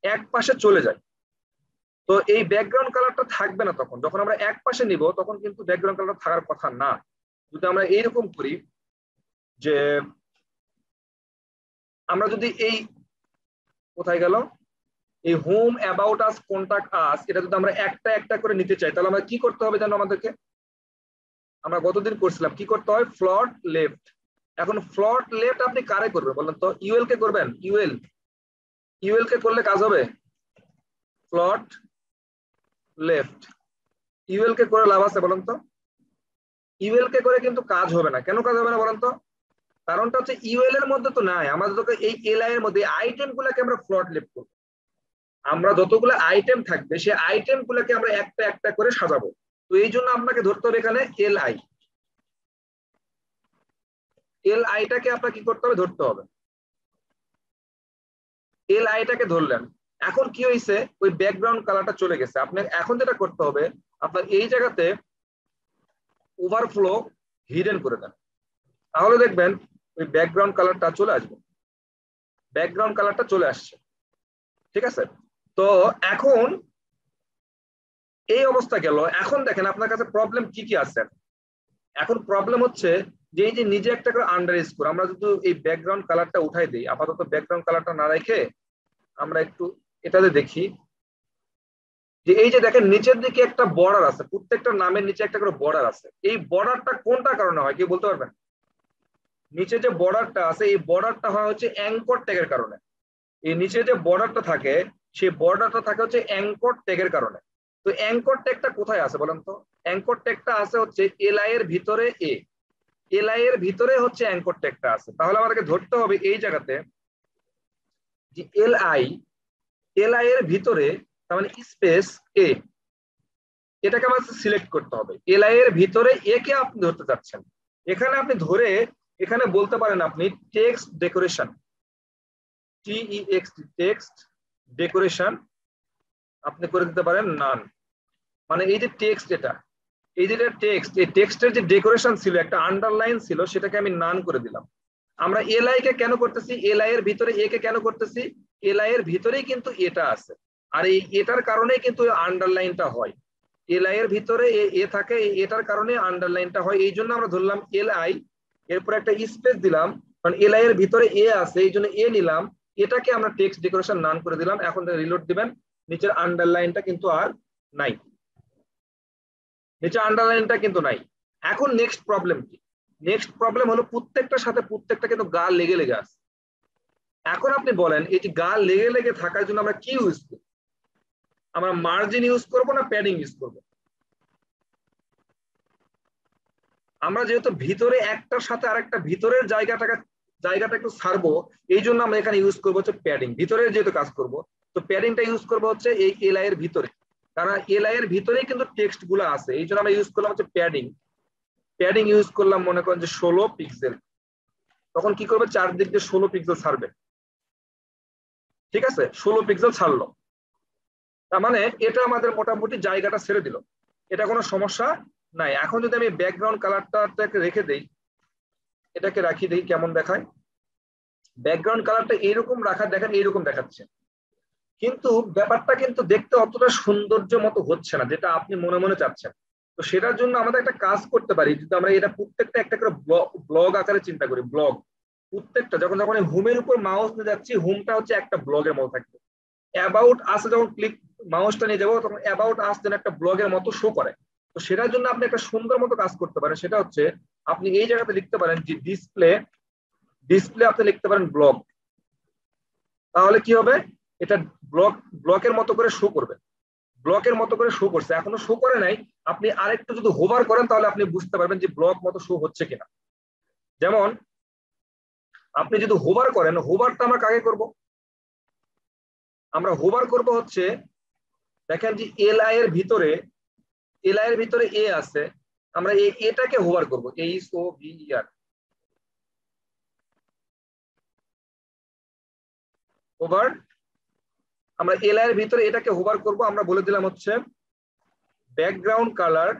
এক পাশে চলে যায়। তো এই ব্যাকগ্রাউন্ড কালারটা থাকবে না তখন, যখন আমরা এক পাশে নিব তখন কিন্তু ব্যাকগ্রাউন্ড কালারটা থাকার কথা না। যদি আমরা এইরকম করি যে আমরা যদি এই কোথায় গেল এই হোম অ্যাবাউট আস কন্টাক্ট আস, এটা যদি আমরা একটা একটা করে নিতে চাই তাহলে আমরা কি করতে হবে জানো আমাদেরকে, আমরা গতদিন করছিলাম কি করতে হয়, ফ্লট লেফট। এখন ফ্লট লেফট আপনি কারে করবেন বলেন তো, ইউএল কে করবেন, ইউএল, ইউএল কে করলে কাজ হবে, ফ্লট লেফট, ইউএল কে করে লাভ আছে বলেন তো, ইউএল কে করে কিন্তু কাজ হবে না। কেন কাজ হবে না বলেন তো, কারণটা হচ্ছে ইউএল এর মধ্যে তো নাই, আমাদের তো এই এলআই এর মধ্যে আইটেম গুলাকে আমরা ফ্লট লেফট করবো, আমরা যতগুলো আইটেম থাকবে সেই আইটেম গুলাকে আমরা একটা একটা করে সাজাবো। তো এই জন্য আপনাকে ধরতে হবে এখানে এলআই, এলআইটাকে আপনাকে কি করতে হবে, ধরতে হবে, এলআইটাকে ধরলেন। এখন কি হয়েছে, ওই ব্যাকগ্রাউন্ড কালারটা চলে গেছে। আপনার এখন যেটা করতে হবে, আপনার এই জায়গাতে ওভারফ্লো হিডেন করে দেন, তাহলে দেখবেন ওই ব্যাকগ্রাউন্ড কালারটা চলে আসবে, ব্যাকগ্রাউন্ড কালারটা চলে আসছে। ঠিক আছে, তো এখন এই অবস্থা গেল। এখন দেখেন আপনার কাছে প্রবলেম কি কি আছে। এখন প্রবলেম হচ্ছে যে এই যে নিজে একটা করে আন্ডার স্কোর, আমরা যদি এই ব্যাকগ্রাউন্ড কালারটা উঠাই দিই, আপাতত ব্যাকগ্রাউন্ড কালারটা না রেখে আমরা একটু এটাতে দেখি যে এই যে দেখেন নিচের দিকে একটা বর্ডার আছে, প্রত্যেকটা নামের নিচে একটা করে বর্ডার আছে। এই বর্ডারটা কোনটা কারণে হয় কি বলতে পারবেন, নিচে যে বর্ডারটা আছে এই বর্ডারটা হয় হচ্ছে অ্যাঙ্কর ট্যাগের কারণে। এই নিচে যে বর্ডারটা থাকে সেই বর্ডারটা থাকে হচ্ছে অ্যাঙ্কর ট্যাগের কারণে। তো অ্যাঙ্কর ট্যাগটা কোথায় আছে বলেন তো, অ্যাঙ্কর ট্যাগটা আছে হচ্ছে এলআই এর ভিতরে, এলআই এর ভিতরে হচ্ছে অ্যাঙ্কর ট্যাগটা আছে। তাহলে আমাদেরকে ধরতে হবে এই জায়গাতে যে এলআই, এলআই এর ভিতরে তার মানে স্পেস এ, এটাকে আমাদের সিলেক্ট করতে হবে। এলআই এর ভিতরে এ কে আপনি ধরতে চাচ্ছেন, এখানে আপনি ধরে এখানে বলতে পারেন আপনি text decoration, text, text decoration আপনি করে দিতে পারেন নান। মানে এই যে টেক্সট, এটা এই যে টেক্সট, এই টেক্সটের যে ডেকোরেশন ছিল একটা আন্ডারলাইন ছিল, সেটাকে আমি নান করে দিলাম। আমরা এলআই কে কেন করতেছি, এলআই এর ভিতরে এ কে কেন করতেছি, এলআই এর ভিতরেই কিন্তু এটা আছে, আর এই এটার কারণেই কিন্তু আন্ডারলাইনটা হয়। এলআই এর ভিতরে এ থাকে, এটার কারণে আন্ডারলাইনটা হয়। এই জন্য আমরা ধরলাম এলআই, এরপর একটা স্পেস দিলাম, কারণ এলআই এর ভিতরে এ আছে এই জন্য এ নিলাম, এটাকে আমরা টেক্সট ডেকোরেশন নান করে দিলাম। এখন রিলোড দিবেন, নিচের আন্ডারলাইনটা কিন্তু আর নাই, নিচে আন্ডারলাইনটা কিন্তু নাই। এখন নেক্সট প্রবলেম কি, নেক্সট প্রবলেম হলো প্রত্যেকটার সাথে প্রত্যেকটা কিন্তু গা লেগে লেগে আছে। এখন আপনি বলেন এই যে গা লেগে লেগে থাকার জন্য আমরা কি ইউজ করব, আমরা মার্জিন ইউজ করব না প্যাডিং ইউজ করব? আমরা যেহেতু ভিতরে একটার সাথে আরেকটা ভিতরের জায়গাটা একটু ছাড়বো, এই জন্য আমরা এখানে ইউজ করবো হচ্ছে প্যাডিং, ভিতরে যেহেতু কাজ করব তো প্যাডিংটা ইউজ করবো হচ্ছে এই এলআই এর ভিতরে, কারণ এলআই এর ভিতরেই কিন্তু টেক্সট গুলো আছে। এই জন্য আমরা ইউজ করলাম হচ্ছে প্যাডিং। প্যাডিং ইউজ করলাম মনে করেন যে 16 পিক্সেল, তখন কি করবে, চারদিক দিয়ে 16 পিক্সেল ছাড়বে। ঠিক আছে, 16 পিক্সেল ছাড়লো, তার মানে এটা আমাদের মোটামুটি জায়গাটা ছেড়ে দিল, এটা কোনো সমস্যা নাই। এখন যদি আমি ব্যাকগ্রাউন্ড কালারটাকে রেখে দেই, এটাকে রাখি দেই কেমন দেখায়, ব্যাকগ্রাউন্ড কালারটা এইরকম রাখা, দেখেন এইরকম দেখাচ্ছে, কিন্তু ব্যাপারটা কিন্তু দেখতে অতটা সৌন্দর্য মতো হচ্ছে না যেটা আপনি মনে মনে চাচ্ছেন। তো সেটার জন্য আমাদের একটা কাজ করতে পারি, যদি আমরা এটা প্রত্যেকটা একটা করে ব্লগ আকারে চিন্তা করি, ব্লগ, প্রত্যেকটা যখন হোমের উপর মাউস নিয়ে যাচ্ছি, হোমটা হচ্ছে একটা ব্লগের মতো থাকবে। অ্যাবাউট আস যখন ক্লিক মাউসটা নিয়ে যাবো তখন অ্যাবাউট আস যেন একটা ব্লগের মতো শো করে। তো সেটার জন্য আপনি একটা সুন্দর মতো কাজ করতে পারেন, সেটা হচ্ছে আপনি এই জায়গাতে লিখতে পারেন যে ডিসপ্লে, ডিসপ্লে আপনি লিখতে পারেন ব্লগ। তাহলে কি হবে, এটা ব্লকের মতো করে শো করবে, ব্লকের মতো করে শো করছে, এখনো শো করে নাই। আপনি আরেকটু যদি হোভার করেন তাহলে আপনি বুঝতে পারবেন যে ব্লক মতো শো হচ্ছে কিনা। যেমন আপনি যদি হোভার করেন, হোভারটা আমরা কাকে করব, আমরা হোভার করব হচ্ছে, দেখেন যে এলআই এর ভিতরে, এলআই এর ভিতরে এ আছে, আমরা এটাকে হোভার করব, এইচ ও ভি ই আর, হোভার। আমরা এলআই এর ভিতরে এটাকে হোভার করব, আমরা বলে দিলাম হচ্ছে ব্যাকগ্রাউন্ড কালার,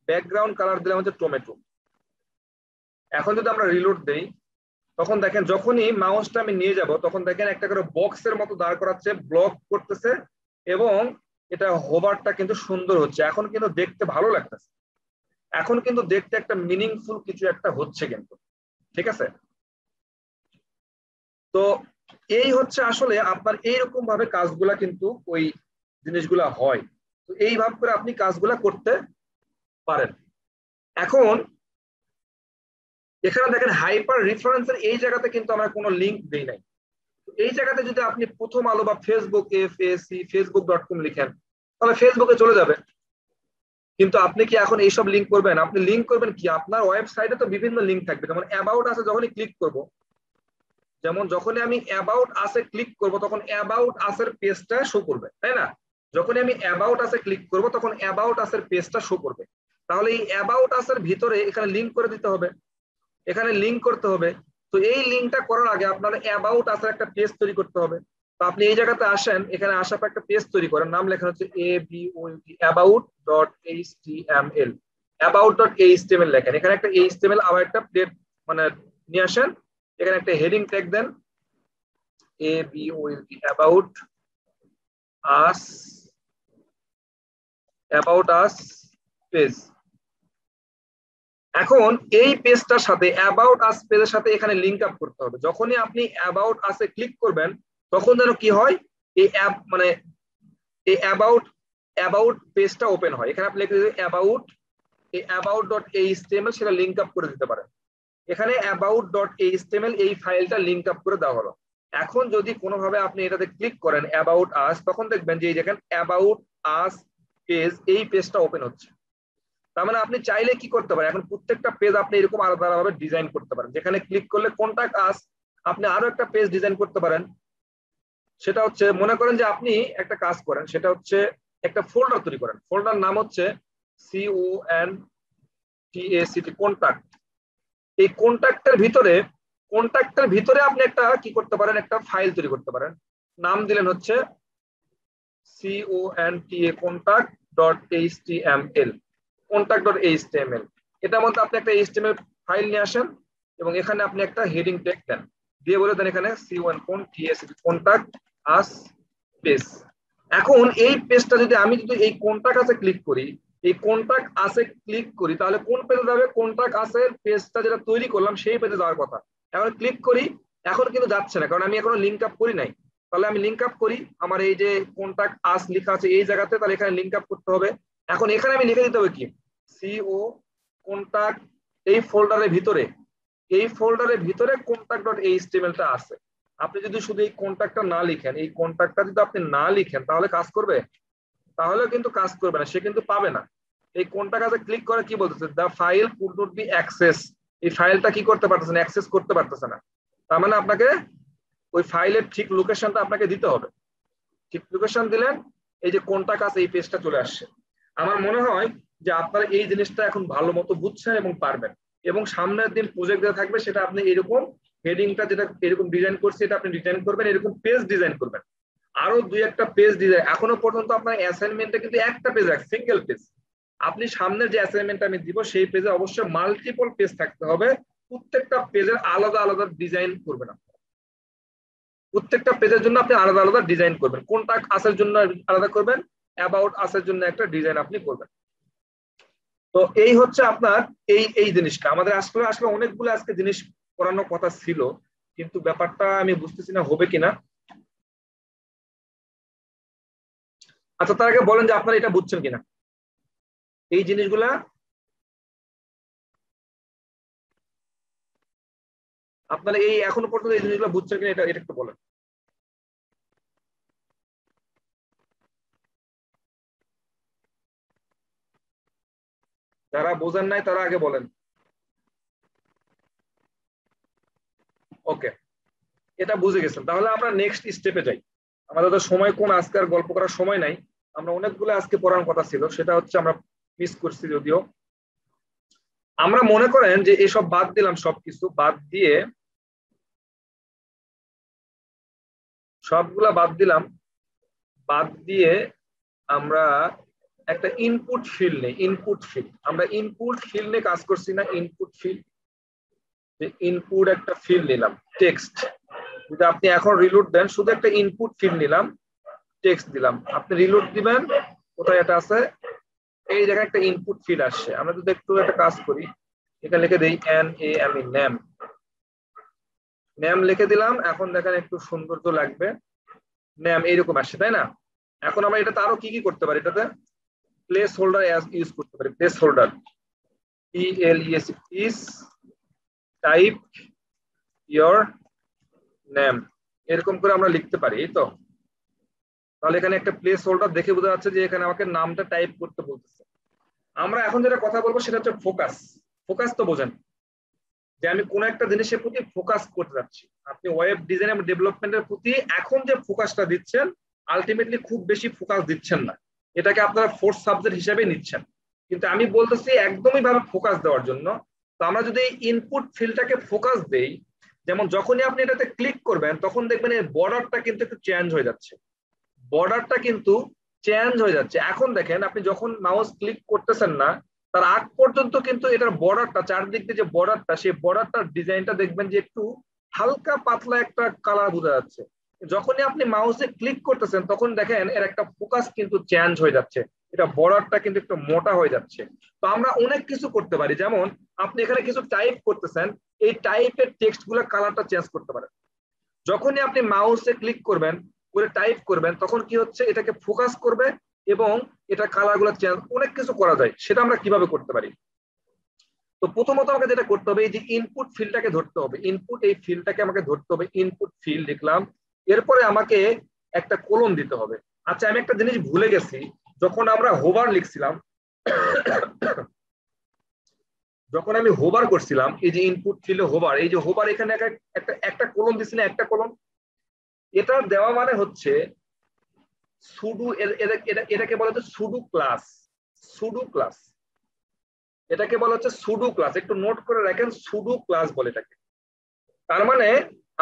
ব্যাকগ্রাউন্ড কালার দিলাম হচ্ছে টমেটো। এখন যদি আমরা রিলোড দেই তখন দেখেন যখনই মাউসটা আমি নিয়ে যাব তখন দেখেন একটা করে বক্সের মতো দাঁড় করাচ্ছে, ব্লক করতেছে, এবং এটা হোভারটা কিন্তু সুন্দর হচ্ছে। এখন কিন্তু দেখতে ভালো লাগতেছে, এখন কিন্তু দেখতে একটা মিনিংফুল কিছু একটা হচ্ছে কিন্তু, ঠিক আছে। তো এই হচ্ছে আসলে আপনার এইরকম ভাবে কাজগুলা কিন্তু ওই জিনিসগুলা হয়। তো এইভাবে করে আপনি কাজগুলা করতে পারেন। এখন এখানে দেখেন হাইপার রেফারেন্সের এই জায়গাতে কিন্তু আমরা কোনো লিঙ্ক দেই নাই। এই জায়গাতে যদি আপনি প্রথম আলো বা ফেসবুক এফএসি facebook.com লিখেন তাহলে ফেসবুকে চলে যাবে। কিন্তু আপনি কি এখন এইসব লিঙ্ক করবেন? আপনি লিঙ্ক করবেন কি, আপনার ওয়েবসাইটে তো বিভিন্ন লিঙ্ক থাকবে। যেমন অ্যাবাউট আছে, যখনই ক্লিক করব, যেমন যখনই আমি অ্যাবাউট আসে ক্লিক করব তখন অ্যাবাউট আসের পেজটা শো করবে, তাই না? যখনই আমি অ্যাবাউট আসে ক্লিক করব তখন অ্যাবাউট আসের পেজটা শো করবে। তাহলে এই অ্যাবাউট আসের ভিতরে এখানে লিঙ্ক করে দিতে হবে, এখানে লিঙ্ক করতে হবে। তো এই লিঙ্কটা করার আগে আপনার অ্যাবাউট আসার একটা পেজ তৈরি করতে হবে। তো আপনি এই জায়গাতে আসেন, এখানে আসার পর একটা পেজ তৈরি করেন, নাম লেখা হচ্ছে about.html, about.html লেখেন, এখানে একটা html আবার একটা প্লেট মানে নিয়ে আসেন, এখানে একটা হেডিং ট্যাগ দেন about us, about us page. এখন এই পেজটার সাথে অ্যাবাউট আস পেজের সাথে এখানে লিংক আপ করতে হবে। যখনই আপনি অ্যাবাউট আসে ক্লিক করবেন তখন যেন কি হয়, এই অ্যাপ মানে এই অ্যাবাউট পেজটা ওপেন হয়। এখানে আপনি লিখে দিবেন অ্যাবাউট, এই about.html সেটা লিংক আপ করে দিতে পারেন। এখানে about.html এই ফাইলটা লিংক আপ করে দেওয়া হলো। এখন যদি কোনোভাবে আপনি এটাতে ক্লিক করেন অ্যাবাউট আস, তখন দেখবেন যে এই দেখেন অ্যাবাউট আস পেজ, এই পেজটা ওপেন হচ্ছে। তার মানে আপনি চাইলে কি করতে পারেন, এখন প্রত্যেকটা পেজ আপনি এরকম আলাদা আলাদাভাবে ডিজাইন করতে পারেন। যেখানে ক্লিক করলে কন্টাক্ট আস, আপনি আরো একটা পেজ ডিজাইন করতে পারেন। সেটা হচ্ছে মনে করেন যে আপনি একটা কাজ করেন, সেটা হচ্ছে একটা ফোল্ডার তৈরি করেন, ফোল্ডার নাম হচ্ছে CONTACT, কন্টাক্ট। এই কন্টাক্টের ভিতরে আপনি একটা কি করতে পারেন, একটা ফাইল তৈরি করতে পারেন, নাম দিলেন হচ্ছে contact.html, contact.html। এটার মধ্যে আপনি একটা HTML ফাইল নিয়ে আসেন এবং এখানে আপনি একটা হেডিং ট্যাগ দেন, দিয়ে বলে দেন এখানে contact us পেজ। এখন এই পেজটা যদি আমি এই কন্টাক্ট আসে ক্লিক করি, এই কন্টাক্ট আসে ক্লিক করি, তাহলে কোন পেজে যাবে? কন্টাক্ট আসের পেজটা যেটা তৈরি করলাম সেই পেজে যাওয়ার কথা। এখন ক্লিক করি, এখন কিন্তু যাচ্ছে না, কারণ আমি এখনো লিংক আপ করি নাই। তাহলে আমি লিংক আপ করি, আমার এই যে কন্টাক্ট আস লেখা আছে এই জায়গাতে, তাহলে এখানে লিংক আপ করতে হবে। এখন এখানে আমি লিখে দিতে হবে কি, কন্টাক্ট, এই ফোল্ডারের ভিতরে, এই ফোল্ডারের ভিতরে contact.html টা আছে। আপনি যদি শুধু এই কন্টাক্টটা না লিখেন, এই কন্টাক্টটা যদি আপনি না লিখেন তাহলে কাজ করবে? তাহলে কিন্তু কাজ করবে না, সে কিন্তু পাবে না। এই কন্টাক্ট আছে ক্লিক করে কি বলতেছে, the file could not be access, এই ফাইলটা কি করতে পারতেছে না, অ্যাক্সেস করতে পারতেছে না। তার মানে আপনাকে ওই ফাইলের ঠিক লোকেশনটা আপনাকে দিতে হবে। ঠিক লোকেশন দিলেন, এই যে কন্টাক্ট আছে এই পেজটা চলে আসছে। আমার মনে হয় যে আপনারা এই জিনিসটা এখন ভালো মতো বুঝছেন এবং পারবেন, এবং সামনের দিন প্রজেক্ট দেওয়া থাকবে সেটা আপনি এরকম হেডিংটা যেটা এরকম ডিজাইন করছে এটা আপনি ডিজাইন করবেন, এরকম পেজ ডিজাইন করবেন, আরো দুই একটা পেজ ডিজাইন। এখনো পর্যন্ত আপনার অ্যাসাইনমেন্টে কিন্তু একটা পেজ আছে, সিঙ্গেল পেজ। আপনি সামনের যে অ্যাসাইনমেন্ট আমি দিব সেই পেজে অবশ্যই মাল্টিপল পেজ থাকতে হবে, প্রত্যেকটা পেজের আলাদা আলাদা ডিজাইন করবেন। প্রত্যেকটা পেজের জন্য আপনি আলাদা আলাদা ডিজাইন করবেন, কন্টাক্ট আসের জন্য আলাদা করবেন, অ্যাবাউট আসের জন্য একটা ডিজাইন আপনি করবেন। তো এই হচ্ছে আপনার এই জিনিসটা আমাদের আসলে অনেকগুলো আজকে জিনিস পড়ানোর কথা ছিল, কিন্তু ব্যাপারটা আমি বুঝতেছি না হবে কিনা। আচ্ছা, তার আগে বলেন যে আপনারা এটা বুঝছেন কিনা এই জিনিসগুলা। আপনারা এই এখনো পর্যন্ত এই জিনিসগুলো বুঝছেন কিনা এটা এটা একটু বলেন। যারা বোঝেন নাই তারা আগে বলেন। ওকে, এটা বুঝে গেছেন, তাহলে আমরা নেক্সট স্টেপে যাই। আমাদের তো সময় কম, আজকে আর গল্প করার সময় নাই। আমরা অনেকগুলো আজকে পড়ার কথা ছিল, সেটা হচ্ছে আমরা মিস করছি যদিও। আমরা মনে করেন যে এসব বাদ দিলাম, সবকিছু বাদ দিয়ে, সবগুলা বাদ দিলাম, বাদ দিয়ে আমরা একটা ইনপুট ফিল্ড নেই। ইনপুট ফিল্ড, আমরা ইনপুট ফিল্ড নিয়ে কাজ করছি না? ইনপুট ফিল্ড, যে ইনপুট একটা ফিল্ড নিলাম, টেক্সট। যদি আপনি এখন রিলোড দেন, শুধু একটা ইনপুট ফিল্ড নিলাম, টেক্সট দিলাম, আপনি রিলোড দিবেন, কোথায় এটা আছে? এই জায়গায় একটা ইনপুট ফিল্ড আসছে। আমরা যদি একটু একটা কাজ করি, এখানে লিখে দিই NAM, নেম, নেম লিখে দিলাম। এখন দেখেন একটু সৌন্দর্য লাগবে, নেম এইরকম আসছে, তাই না? এখন আমরা এটাতে আরো কি কি করতে পারি? এটাতে প্লেস হোল্ডার ইউজ করতে পারি। Place holder, PLES, please type your name, এরকম করে আমরা লিখতে পারি, এই তো। তাহলে এখানে একটা প্লেস হোল্ডার দেখে বোঝা যাচ্ছে যে এখানে আমাকে নামটা টাইপ করতে বলতেছে। আমরা এখন যেটা কথা বলবো সেটা হচ্ছে ফোকাস। ফোকাস তো বোঝেন, যে আমি কোন একটা জিনিসের প্রতি ফোকাস করতে যাচ্ছি। আপনি ওয়েব ডিজাইন এবং ডেভেলপমেন্টের প্রতি এখন যে ফোকাসটা দিচ্ছেন, আলটিমেটলি খুব বেশি ফোকাস দিচ্ছেন না, এটাকে আপনারা ফোর্থ সাবজেক্ট হিসেবে নিচ্ছেন। কিন্তু আমি বলতেছি একদমই ভাবে ফোকাস দেওয়ার জন্য। তো আমরা যদি ইনপুট ফিল্ডটাকে ফোকাস দেই, যেমন যখনই আপনি এটাতে ক্লিক করবেন তখন দেখবেন এই বর্ডারটা কিন্তু একটু চেঞ্জ হয়ে যাচ্ছে। বর্ডারটা কিন্তু চেঞ্জ হয়ে যাচ্ছে। এখন দেখেন আপনি যখন মাউস ক্লিক করতেছেন না, তার আগ পর্যন্ত কিন্তু এটার বর্ডারটা, চারদিক দিয়ে যে বর্ডারটা, সেই বর্ডারটার ডিজাইনটা দেখবেন যে একটু হালকা পাতলা একটা কালার বোঝা যাচ্ছে। যখনই আপনি মাউসে ক্লিক করতেছেন তখন দেখেন এর একটা ফোকাস কিন্তু চেঞ্জ হয়ে যাচ্ছে, এটা বর্ডারটা কিন্তু একটু মোটা হয়ে যাচ্ছে। তো আমরা অনেক কিছু করতে পারি, যেমন আপনি এখানে কিছু টাইপ করতেছেন, এই টাইপের টেক্সট গুলো কালারটা চেঞ্জ করতে পারেন। যখনই আপনি মাউসে ক্লিক করবেন, করে টাইপ করবেন, তখন কি হচ্ছে, এটাকে ফোকাস করবে এবং এটা কালার গুলো চেঞ্জ, অনেক কিছু করা যায়। সেটা আমরা কিভাবে করতে পারি? তো প্রথমত আমাকে যেটা করতে হবে, এই যে ইনপুট ফিল্ডটাকে ধরতে হবে। ইনপুট, এই ফিল্ডটাকে আমাকে ধরতে হবে। ইনপুট ফিল্ড লিখলাম, এরপরে আমাকে একটা কোলন দিতে হবে। আচ্ছা, আমি একটা জিনিস ভুলে গেছি, যখন আমরা হোভার লিখছিলাম, যখন আমি হোভার করছিলাম, এই যে ইনপুট ফিল্ডে হোভার, এই যে হোভার, এখানে একটা একটা কোলন দিছি না? একটা কোলন, এটা দেওয়া মানে হচ্ছে সুডু, এটাকে বলা হচ্ছে সুডু ক্লাস। সুডু ক্লাস, এটাকে বলা হচ্ছে সুডু ক্লাস। একটু নোট করে রাখেন, সুডু ক্লাস বলে এটাকে। তার মানে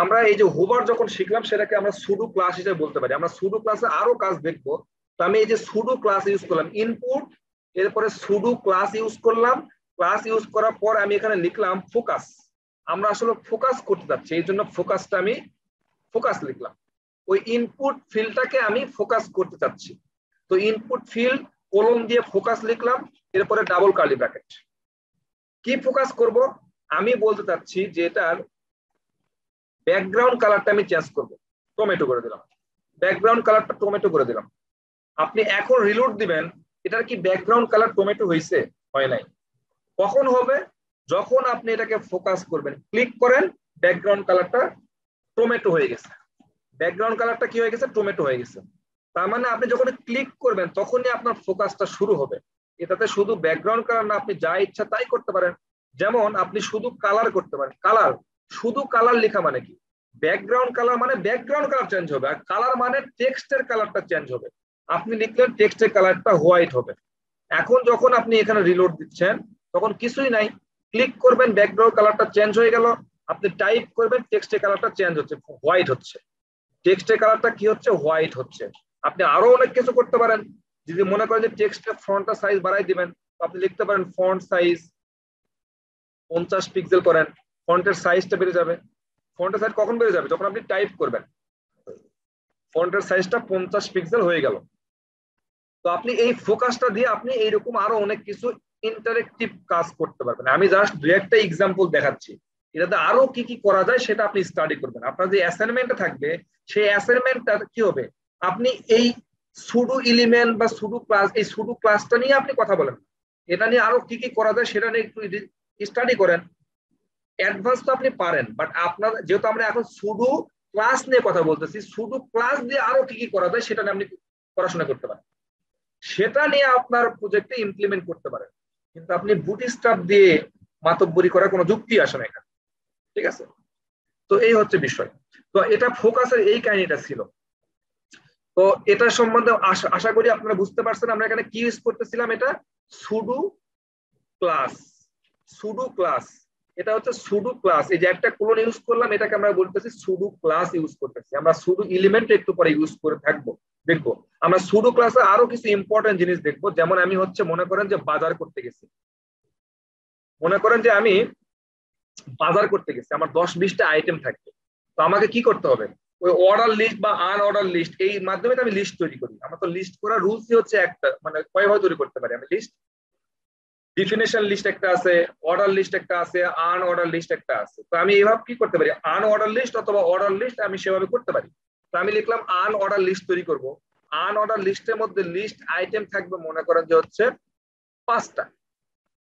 আমরা এই যে হোভার যখন শিখলাম, সেটাকে আমরা সুডু ক্লাস হিসেবে বলতে পারি। আমরা সুডু ক্লাসে আরো কাজ দেখবো। তো আমি এই যে সুডু ক্লাস ইউজ করলাম, ইনপুট, এরপরে সুডু ক্লাস ইউজ করলাম। ক্লাস ইউজ করার পর আমি এখানে লিখলাম ফোকাস। আমরা আসলে ফোকাস করতে যাচ্ছি, এই জন্য ফোকাসটা আমি ফোকাস লিখলাম। ওই ইনপুট ফিল্ডটাকে আমি ফোকাস করতে চাচ্ছি। তো ইনপুট ফিল্ড কোলন দিয়ে ফোকাস লিখলাম, এরপরে ডাবল কার্লি ব্র্যাকেট। কি ফোকাস করব? আমি বলতে চাচ্ছি যে এটার ব্যাকগ্রাউন্ড কালারটা আমি চেঞ্জ করব, টমেটো করে দিলাম। ব্যাকগ্রাউন্ড কালারটা টমেটো করে দিলাম। আপনি এখন রিলোড দিবেন, এটার কি ব্যাকগ্রাউন্ড কালার টমেটো হয়েছে? হয় নাই। কখন হবে? যখন আপনি এটাকে ফোকাস করবেন, ক্লিক করেন, ব্যাকগ্রাউন্ড কালারটা টমেটো হয়ে গেছে। ব্যাকগ্রাউন্ড কালারটা কি হয়ে গেছে? টমেটো হয়ে গেছে। তার মানে আপনি যখন ক্লিক করবেন তখনই আপনার ফোকাসটা শুরু হবে। এটাতে শুধু ব্যাকগ্রাউন্ড কালার না, আপনি যা ইচ্ছা তাই করতে পারেন। যেমন আপনি শুধু কালার করতে পারেন। কালার, শুধু কালার লেখা মানে কি? ব্যাকগ্রাউন্ড কালার মানে ব্যাকগ্রাউন্ড কালার চেঞ্জ হবে, আর কালার মানে টেক্সটের কালারটা চেঞ্জ হবে। আপনি লিখলেন টেক্সটের কালারটা হোয়াইট হবে। এখন যখন আপনি এখানে রিলোড দিচ্ছেন তখন কিছুই নাই, ক্লিক করবেন, ব্যাকগ্রাউন্ড কালারটা চেঞ্জ হয়ে গেল। আপনি টাইপ করবেন, টেক্সটের কালারটা চেঞ্জ হচ্ছে, হোয়াইট হচ্ছে। টেক্সটের কালারটা কি হচ্ছে? হোয়াইট হচ্ছে। আপনি আরো অনেক কিছু করতে পারেন। যদি মনে করেন যে টেক্সটের ফন্টটা সাইজ বাড়াই দিবেন, আপনি লিখতে পারেন ফন্ট সাইজ 50 পিক্সেল করেন, ফন্টের সাইজটা বেড়ে যাবে। ফন্টের সাইজ কখন বেড়ে যাবে? যখন আপনি টাইপ করবেন, ফন্টের সাইজটা 50 পিক্সেল হয়ে গেল। তো আপনি এই ফোকাসটা দিয়ে আপনি এইরকম আরো অনেক কিছু ইন্টারেক্টিভ কাজ করতে পারবেন। আমি জাস্ট দু একটা এক্সাম্পল দেখাচ্ছি। এটাতে আরো কি কি করা যায় সেটা আপনি স্টাডি করবেন। আপনার যে অ্যাসাইনমেন্টটা থাকবে সেই অ্যাসাইনমেন্টটা কি হবে, আপনি এই সুডো এলিমেন্ট বা সুডো ক্লাস, এই সুডো ক্লাসটা নিয়ে আপনি কথা বলেন, এটা নিয়ে আরো কি কি করা যায় সেটা নিয়ে একটু স্টাডি করেন। অ্যাডভান্স তো আপনি পারেন, বাট আপনার যেহেতু আমরা এখন সুডো ক্লাস নিয়ে কথা বলতেছি, সুডো ক্লাস দিয়ে আরো কি কি করা যায় সেটা নিয়ে আপনি পড়াশোনা করতে পারেন, সেটা নিয়ে আপনার প্রজেক্টে ইমপ্লিমেন্ট করতে পারেন। কিন্তু আপনি বুটস্ট্র্যাপ দিয়ে মাতব্বরি করার কোনো যুক্তি আসে না এখানে, ঠিক আছে? তো এই হচ্ছে বিষয়। তো এটা ফোকাসের এই কাহিনীটা ছিল। তো এটা সম্বন্ধে আশা করি আপনারা বুঝতে পারছেন আমরা এখানে কি ইউজ করতেছিলাম। এটা সুডো ক্লাস, সুডো ক্লাস, এটা হচ্ছে সুডো ক্লাস। এই যে একটা ক্লোন ইউজ করলাম, এটাকে আমরা বলতেছি সুডো ক্লাস ইউজ করতেছি। আমরা সুডো এলিমেন্ট একটু পরে ইউজ করে থাকবো, দেখবো আমরা সুডো ক্লাসে আরো কিছু ইম্পর্টেন্ট জিনিস দেখবো। যেমন আমি হচ্ছে মনে করেন যে বাজার করতে গেছি, মনে করেন যে আমি বাজার করতে গেছি, আমার 10-20টা আইটেম থাকবে। তো আমাকে কি করতে হবে, ওই অর্ডার লিস্ট বা আনঅর্ডার লিস্ট, এই মাধ্যমে আমি লিস্ট তৈরি করি। আমার তো লিস্ট করার রুলসই হচ্ছে একটা, মানে কয়ভাবে তৈরি করতে পারি আমি লিস্ট, ডিফিনেশন লিস্ট একটা আছে, অর্ডার লিস্ট একটা আছে, আনঅর্ডার লিস্ট একটা আছে। তো আমি এইভাবে কি করতে পারি, আনঅর্ডার লিস্ট অথবা অর্ডার লিস্ট আমি সেভাবে করতে পারি। তো আমি লিখলাম আনঅর্ডার লিস্ট তৈরি করব। আনঅর্ডার লিস্টের মধ্যে লিস্ট আইটেম থাকবে মনে করেন যে হচ্ছে 5টা,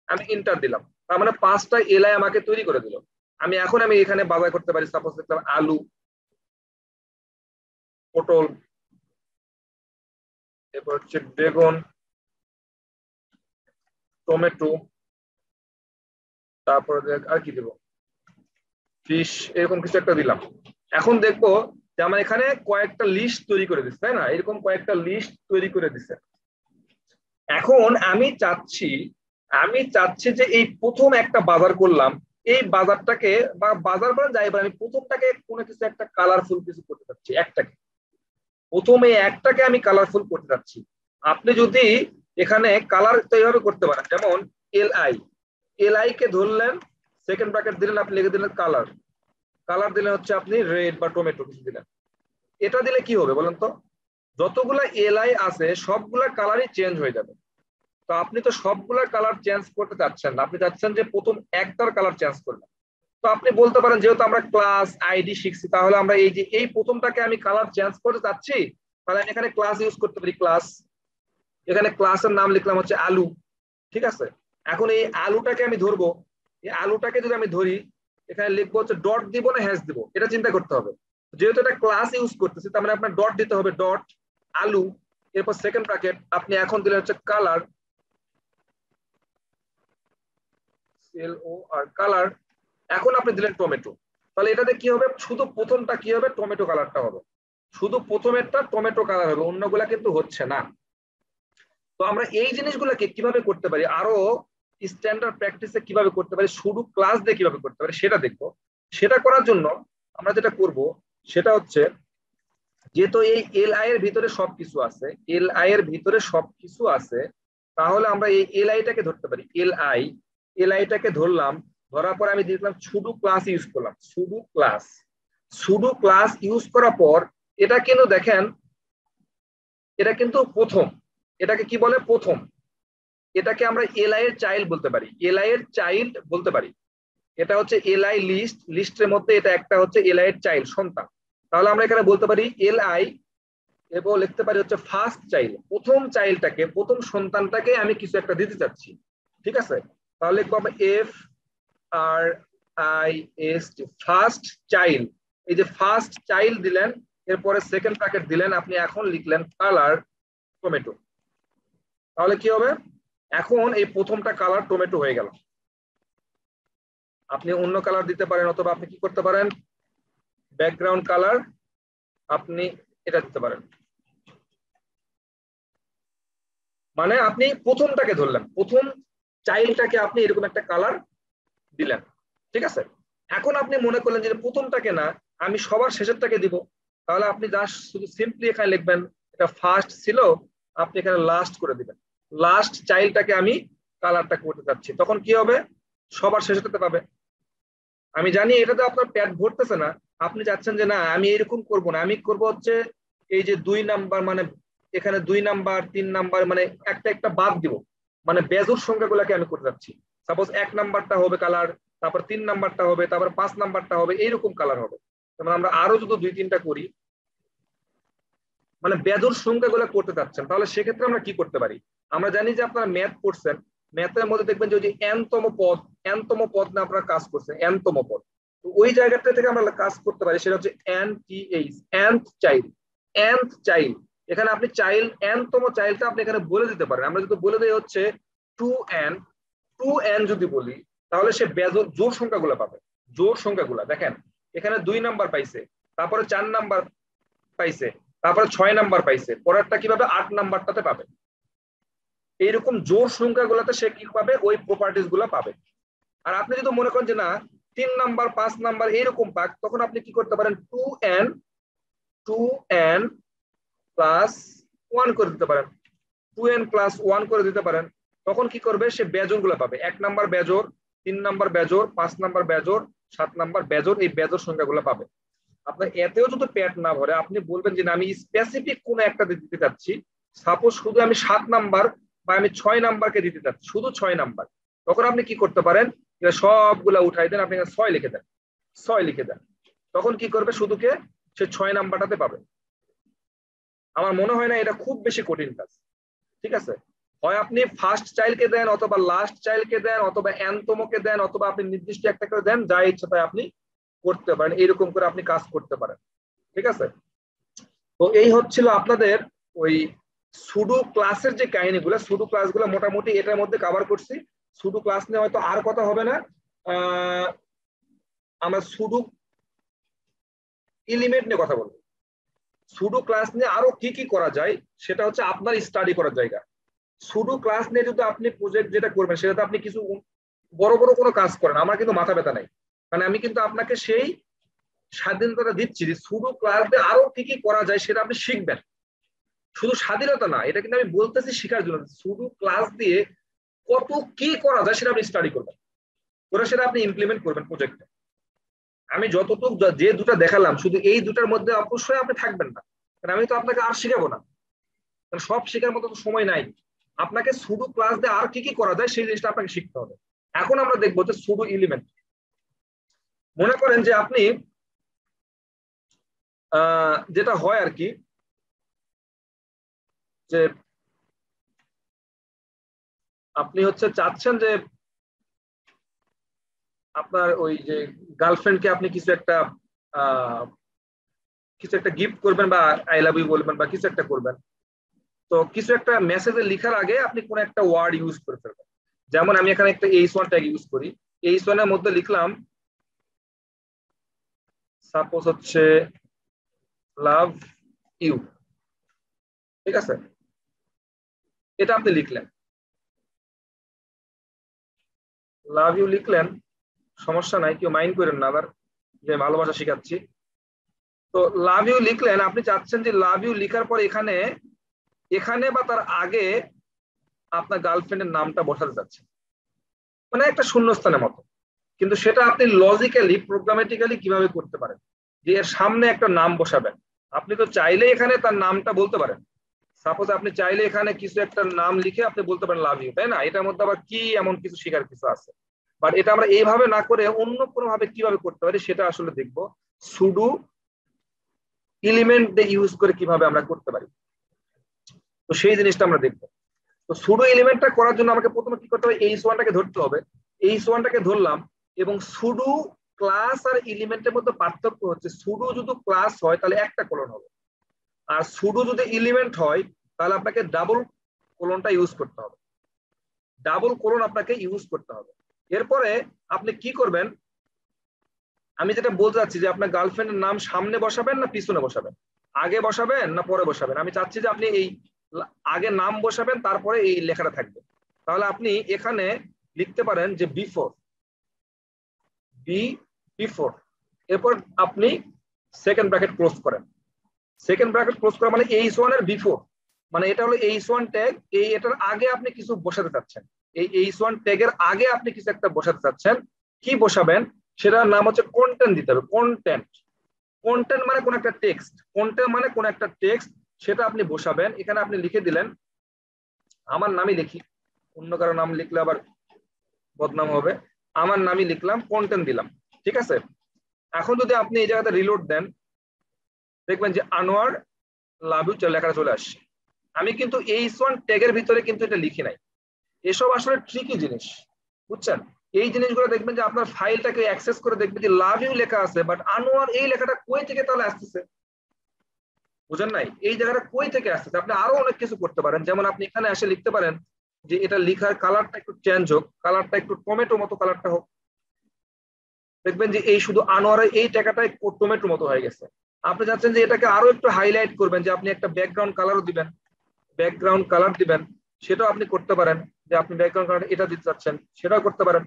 আমি ইন্টার দিলাম, তার মানে 5টা এলআই আমাকে তৈরি করে দিল। আমি এখানে বাজার করতে পারি, সাপোজ লিখলাম আলু, পটল, এরপর হচ্ছে বেগুন, টমেটো, তারপরে আর কি দেবো, ফিশ, এরকম কিছু একটা দিলাম। এখন দেখবো যে আমার এখানে কয়েকটা লিস্ট তৈরি করে দিচ্ছে, তাই না? এরকম কয়েকটা লিস্ট তৈরি করে দিচ্ছে। এখন আমি চাচ্ছি যে এই প্রথম একটা বাজার করলাম, এই বাজারটাকে বা বাজার বলা যায়, আমি প্রথমটাকে কোনো কিছু একটা কালারফুল কিছু করতে চাচ্ছি, প্রথমে একটাকে আমি কালারফুল করতে চাচ্ছি। আপনি যদি এখানে কালার তো এইভাবে করতে পারেন, যেমন এলআই কে ধরলেন, সেকেন্ড ব্র্যাকেট দিলেন, আপনি লিখে দিলেন কালার, কালার দিলে হচ্ছে আপনি রেড বা টমেটো কিছু দিলেন। এটা দিলে কি হবে বলেন তো, যতগুলা এলআই আছে সবগুলা কালারই চেঞ্জ হয়ে যাবে। তো আপনি তো সবগুলা কালার চেঞ্জ করতে চাচ্ছেন না, আপনি চাচ্ছেন যে প্রথম একটার কালার চেঞ্জ করবেন। তো আপনি বলতে পারেন যেহেতু আমরা ক্লাস আইডি শিখছি, তাহলে আমরা এই যে এই প্রথমটাকে আমি কালার চেঞ্জ করতে চাচ্ছি, তাহলে আমি এখানে ক্লাস ইউজ করতে পারি, ক্লাস, এখানে ক্লাসের নাম লিখলাম হচ্ছে আলু, ঠিক আছে? এখন এই আলুটাকে আমি ধরবো, এই আলুটাকে যদি আমি ধরি, এখানে লিখবো হচ্ছে ডট দিব না হ্যাশ দিব, এটা চিন্তা করতে হবে। যেহেতু এটা ক্লাস ইউজ করতেছি, তার মানে আপনার ডট দিতে হবে, ডট আলু, এরপর সেকেন্ড ব্র্যাকেট, আপনি এখন দিলে হচ্ছে কালার, কালার, এখন আপনি দিলেন টমেটো। তাহলে এটাতে কি হবে, শুধু প্রথমটা কি হবে, টমেটো কালারটা হবে, শুধু প্রথমেরটা টমেটো কালার হবে, অন্যগুলা কিন্তু হচ্ছে না। তো আমরা এই জিনিসগুলোকে কিভাবে করতে পারি, আরো স্ট্যান্ডার্ড প্র্যাকটিসে কিভাবে করতে পারি, শুধু ক্লাস দিয়ে কিভাবে করতে পারি সেটা দেখবো। সেটা করার জন্য আমরা যেটা করব সেটা হচ্ছে, যেহেতু এই এলআই এর ভিতরে সবকিছু আছে, এলআই এর ভিতরে সবকিছু আছে, তাহলে আমরা এই এলআইটাকে ধরতে পারি, এলআইটাকে ধরলাম, ধরার পর আমি দেখলাম শুধু ক্লাস ইউজ করলাম, শুধু ক্লাস ইউজ করার পর এটা কিন্তু দেখেন, এটা কিন্তু প্রথম, এটাকে কি বলে প্রথম, এটাকে আমরা এলআই এর চাইল্ড বলতে পারি, এলআই এর চাইল্ড বলতে পারি। এটা হচ্ছে এলআই লিস্টের মধ্যে এটা একটা হচ্ছে এলআই এর চাইল্ড, সন্তান। তাহলে আমরা এখানে বলতে পারি এলআই, এবং লিখতে পারি হচ্ছে ফার্স্ট চাইল্ড, প্রথম চাইল্ডটাকে, প্রথম সন্তানটাকে আমি কিছু একটা দিতে চাচ্ছি, ঠিক আছে? তাহলে লিখবো আমরা F R I S T, first child. এই যে ফার্স্ট চাইল্ড দিলেন, এরপরে সেকেন্ড ব্র্যাকেট দিলেন, আপনি এখন লিখলেন কালার টমেটো। তাহলে কি হবে, এখন এই প্রথমটা কালার টমেটো হয়ে গেল। আপনি অন্য কালার দিতে পারেন, অথবা আপনি কি করতে পারেন, ব্যাকগ্রাউন্ড কালার আপনি এটা দিতে পারেন। মানে আপনি প্রথমটাকে ধরলেন, প্রথম চাইল্ডটাকে আপনি এরকম একটা কালার দিলেন, ঠিক আছে? এখন আপনি মনে করলেন যে প্রথমটাকে না, আমি সবার শেষেরটাকে দিব, তাহলে আপনি জাস্ট শুধু সিম্পলি এখানে লিখবেন এটা ফার্স্ট ছিল, আপনি এখানে লাস্ট করে দিবেন, লাস্ট চাইল্ডটাকে আমি কালারটা করতে চাচ্ছি, তখন কি হবে, সবার শেষেরটাতে পাবে। আমি জানি এটাতে আপনার পেট ভরতেছে না, আপনি চাচ্ছেন যে না আমি এরকম করব না, আমি করব হচ্ছে এই যে 2 নাম্বার, মানে এখানে 2 নাম্বার 3 নাম্বার, মানে একটা একটা বাদ দিব, মানে বেজোর সংখ্যাগুলোকে আমি করতে যাচ্ছি। সাপোজ 1 নাম্বারটা হবে কালার, তারপর 3 নাম্বারটা হবে, তারপর 5 নাম্বারটা হবে, এইরকম কালার হবে। যেমন আমরা আরো যদি 2-3টা করি, মানে বেজোড় সংখ্যাগুলো করতে চাচ্ছেন, তাহলে সেক্ষেত্রে আমরা কি করতে পারি? আমরা জানি যে আপনারা ম্যাথ পড়ছেন, ম্যাথের মধ্যে দেখবেন যে এনতম পদ না আপনারা কাজ করছেন, এনতম পদ। তো ওই জায়গাটা থেকে আমরা কাজ করতে পারি, সেটা হচ্ছে NTH, nth child. nth child, এখানে আপনি চাইল্ড, এনতম চাইল্ডটা আপনি এখানে বলে দিতে পারেন। আমরা যদি বলে দিই হচ্ছে 2n, 2n যদি বলি, তাহলে সে বেজোড় জোড় সংখ্যাগুলো পাবে। জোড় সংখ্যাগুলো দেখেন, এখানে 2 নাম্বার পাইছে, তারপরে 4 নাম্বার পাইছে, তারপরে 6 নাম্বার পাইছে, পরেরটা কি পাবে? 8 নাম্বারটাতে পাবে। এইরকম জোড় সংখ্যাগুলোতে সে কি পাবে? ওই প্রপার্টিজ গুলো পাবে। আর আপনি যদি মনে করেন যে না 3 নাম্বার 5 নাম্বার এইরকম পাক, তখন আপনি কি করতে পারেন? 2n প্লাস 1 করে দিতে পারেন, 2n প্লাস 1 করে দিতে পারেন। তখন কি করবে? সে বেজোড় গুলো পাবে। 1 নাম্বার বেজোড়, 3 নাম্বার বেজোড়, 5 নাম্বার বেজোড়, 7 নাম্বার বেজোড়, এই বেজোড় সংখ্যাগুলো পাবে। আপনার এতেও যদি পেট না ভরে, আপনি বলবেন যে আমি স্পেসিফিক কোন একটা দিতে চাচ্ছি, সাপোজ শুধু আমি 7 নাম্বার বা আমি 6 নাম্বারকে দিতে চাচ্ছি, শুধু 6 নাম্বার, তখন আপনি কি করতে পারেন? এটা সবগুলা উঠাই দেন, আপনি 6 লিখে দেন, 6 লিখে দেন। তখন কি করবে? শুধুকে সে 6 নাম্বারটাতে পাবে। আমার মনে হয় না এটা খুব বেশি কঠিন কাজ, ঠিক আছে? হয় আপনি ফার্স্ট চাইল্ডকে দেন, অথবা লাস্ট চাইল্ডকে দেন, অথবা এনতমকে দেন, অথবা আপনি নির্দিষ্ট একটা করে দেন, যা ইচ্ছা তাই আপনি করতে পারেন। এইরকম করে আপনি কাজ করতে পারেন, ঠিক আছে? তো এই হচ্ছিল আপনাদের ওই সুডো ক্লাসের যে কাহিনীগুলো, সুডো ক্লাসগুলো মোটামুটি এটার মধ্যে কভার করছি। সুডো ক্লাস নিয়ে হয়তো আর কথা হবে না। আমরা সুডো এলিমেন্ট নিয়ে কথা বলবো। সুডো ক্লাস নিয়ে আরো কি কি করা যায়, সেটা হচ্ছে আপনার স্টাডি করার জায়গা। সুডো ক্লাস নিয়ে যদি আপনি প্রজেক্ট যেটা করবেন, সেটাতে আপনি কিছু বড় বড় কোনো কাজ করেন, আমার কিন্তু মাথা ব্যথা নাই, মানে আমি কিন্তু আপনাকে সেই স্বাধীনতা দিচ্ছি যে সুডো ক্লাস দিয়ে আরো কি কি করা যায় সেটা আপনি শিখবেন। শুধু স্বাধীনতা না, এটা কিন্তু আমি বলতেছি শেখার জন্য। সুডো ক্লাস দিয়ে কত কি করা যায় সেটা আপনি স্টাডি করবেন, করে সেটা আপনি ইমপ্লিমেন্ট করবেন প্রজেক্টে। আমি যতটুকু যে দুটা দেখালাম, শুধু এই দুটার মধ্যে অবশ্যই আপনি থাকবেন না, কারণ আমি তো আপনাকে আর শিখাবো না, কারণ সব শেখার মতো তো সময় নাই। আপনাকে সুডো ক্লাস দিয়ে আর কি কি করা যায় সেই জিনিসটা আপনাকে শিখতে হবে। এখন আমরা দেখবো যে সুডো এলিমেন্ট। মনে করেন যে আপনি যেটা হয় আর কি, যে আপনি হচ্ছে চাচ্ছেন যে আপনার ওই যে গার্লফ্রেন্ডকে আপনি কিছু একটা গিফট করবেন, বা আই লাভ ইউ বলবেন, বা কিছু একটা করবেন। তো কিছু একটা মেসেজে লেখার আগে আপনি কোন একটা ওয়ার্ড ইউজ করে ফেলবেন। যেমন আমি এখানে একটা H1 ট্যাগ ইউজ করি, H1 এর মধ্যে লিখলাম সাপোজ হচ্ছে লাভ ইউ, ঠিক আছে? এটা আপনি লিখলেন, লাভ ইউ লিখলেন, সমস্যা নাই, কেউ মাইন্ড করেন না আবার যে ভালোবাসা শিখাচ্ছি। তো লাভ ইউ লিখলেন, আপনি চাচ্ছেন যে লাভ ইউ লিখার পর এখানে এখানে বা তার আগে আপনার গার্লফ্রেন্ডের নামটা বসাতে চাচ্ছেন, মানে একটা শূন্যস্থানের মতো। কিন্তু সেটা আপনি লজিক্যালি প্রোগ্রামেটিক্যালি কিভাবে করতে পারেন, যে এর সামনে একটা নাম বসাবেন। আপনি তো চাইলে এখানে তার নামটা বলতে পারেন। সাপোজ আপনি চাইলে এখানে কিছু একটা নাম লিখে আপনি বলতে পারেন লাভ ইউ, তাই না? এটার মধ্যে আবার কি এমন কিছু শেখার কিছু আছে? বাট এটা আমরা এইভাবে না করে অন্য কোনো ভাবে কিভাবে করতে পারি সেটা আসলে দেখবো, সুডো এলিমেন্ট দিয়ে ইউজ করে কিভাবে আমরা করতে পারি। তো সেই জিনিসটা আমরা দেখবো। তো সুডো এলিমেন্টটা করার জন্য আমাকে প্রথমে কি করতে হবে? H1টাকে ধরতে হবে। H1টাকে ধরলাম, এবং সুডো ক্লাস আর এলিমেন্টের মধ্যে পার্থক্য হচ্ছে, সুডো যদি ক্লাস হয় তাহলে একটা কোলন হবে, আর সুডো যদি এলিমেন্ট হয় তাহলে আপনাকে ডাবল কোলনটা ইউজ করতে হবে। ডাবল কোলন আপনাকে ইউজ করতে হবে। এরপরে আপনি কি করবেন, আমি যেটা বলতে চাচ্ছি যে আপনার গার্লফ্রেন্ডের নাম সামনে বসাবেন না পিছনে বসাবেন, আগে বসাবেন না পরে বসাবেন। আমি চাচ্ছি যে আপনি এই আগে নাম বসাবেন, তারপরে এই লেখাটা থাকবে। তাহলে আপনি এখানে লিখতে পারেন যে বিফোর, এরপর আপনি সেকেন্ড ব্র্যাকেট ক্লোজ করেন। সেকেন্ড ব্র্যাকেট ক্লোজ করা মানে H1 এর বিফোর, মানে এটা হলো H1 ট্যাগ, এটার আগে আপনি কিছু বসাতে চাচ্ছেন। এই H1 ট্যাগের আগে আপনি কিছু একটা বসাতে চাচ্ছেন। কি বসাবেন সেটার নাম হচ্ছে কন্টেন্ট দিতে হবে। কন্টেন্ট মানে কোন একটা টেক্সট, কন্টেন্ট মানে কোন একটা টেক্সট, সেটা আপনি বসাবেন। এখানে আপনি লিখে দিলেন, আমার নামই লিখি, অন্য কারো নাম লিখলে আবার বদনাম হবে। আমার নামই লিখলাম, কন্টেন্ট দিলাম, ঠিক আছে। এখন যদি আপনি এই জায়গাতে রিলোড দেন, দেখবেন যে আনোয়ার লাভ ইউ লেখাটা চলে আসছে। আমি কিন্তু H1 ট্যাগের ভিতরে কিন্তু এটা লিখি নাই। এসব আসলে ট্রিকি জিনিস, বুঝছেন। এই জিনিসগুলো দেখবেন যে আপনার ফাইলটাকে অ্যাক্সেস করে দেখবেন যে লাভ ইউ লেখা আছে, বাট আনোয়ার এই লেখাটা কই থেকে তাহলে আসতেছে, বুঝেন নাই? এই জায়গাটা কই থেকে আসতেছে। আপনি আরো অনেক কিছু করতে পারেন, যেমন আপনি এখানে এসে লিখতে পারেন যে এটা লিখার কালারটা একটু চেঞ্জ হোক, কালারটা একটু টমেটো মতো কালারটা হোক। দেখবেন যে এই শুধু আনোয়ারের এই টাকাটাই টমেটো মতো হয়ে গেছে। আপনি চাচ্ছেন যে এটাকে আরো একটু হাইলাইট করবেন, যে আপনি একটা ব্যাকগ্রাউন্ড কালারও দিবেন, ব্যাকগ্রাউন্ড কালার দিবেন, সেটাও আপনি করতে পারেন। যে আপনি ব্যাকগ্রাউন্ড কালার এটা দিতে চাচ্ছেন, সেটাও করতে পারেন।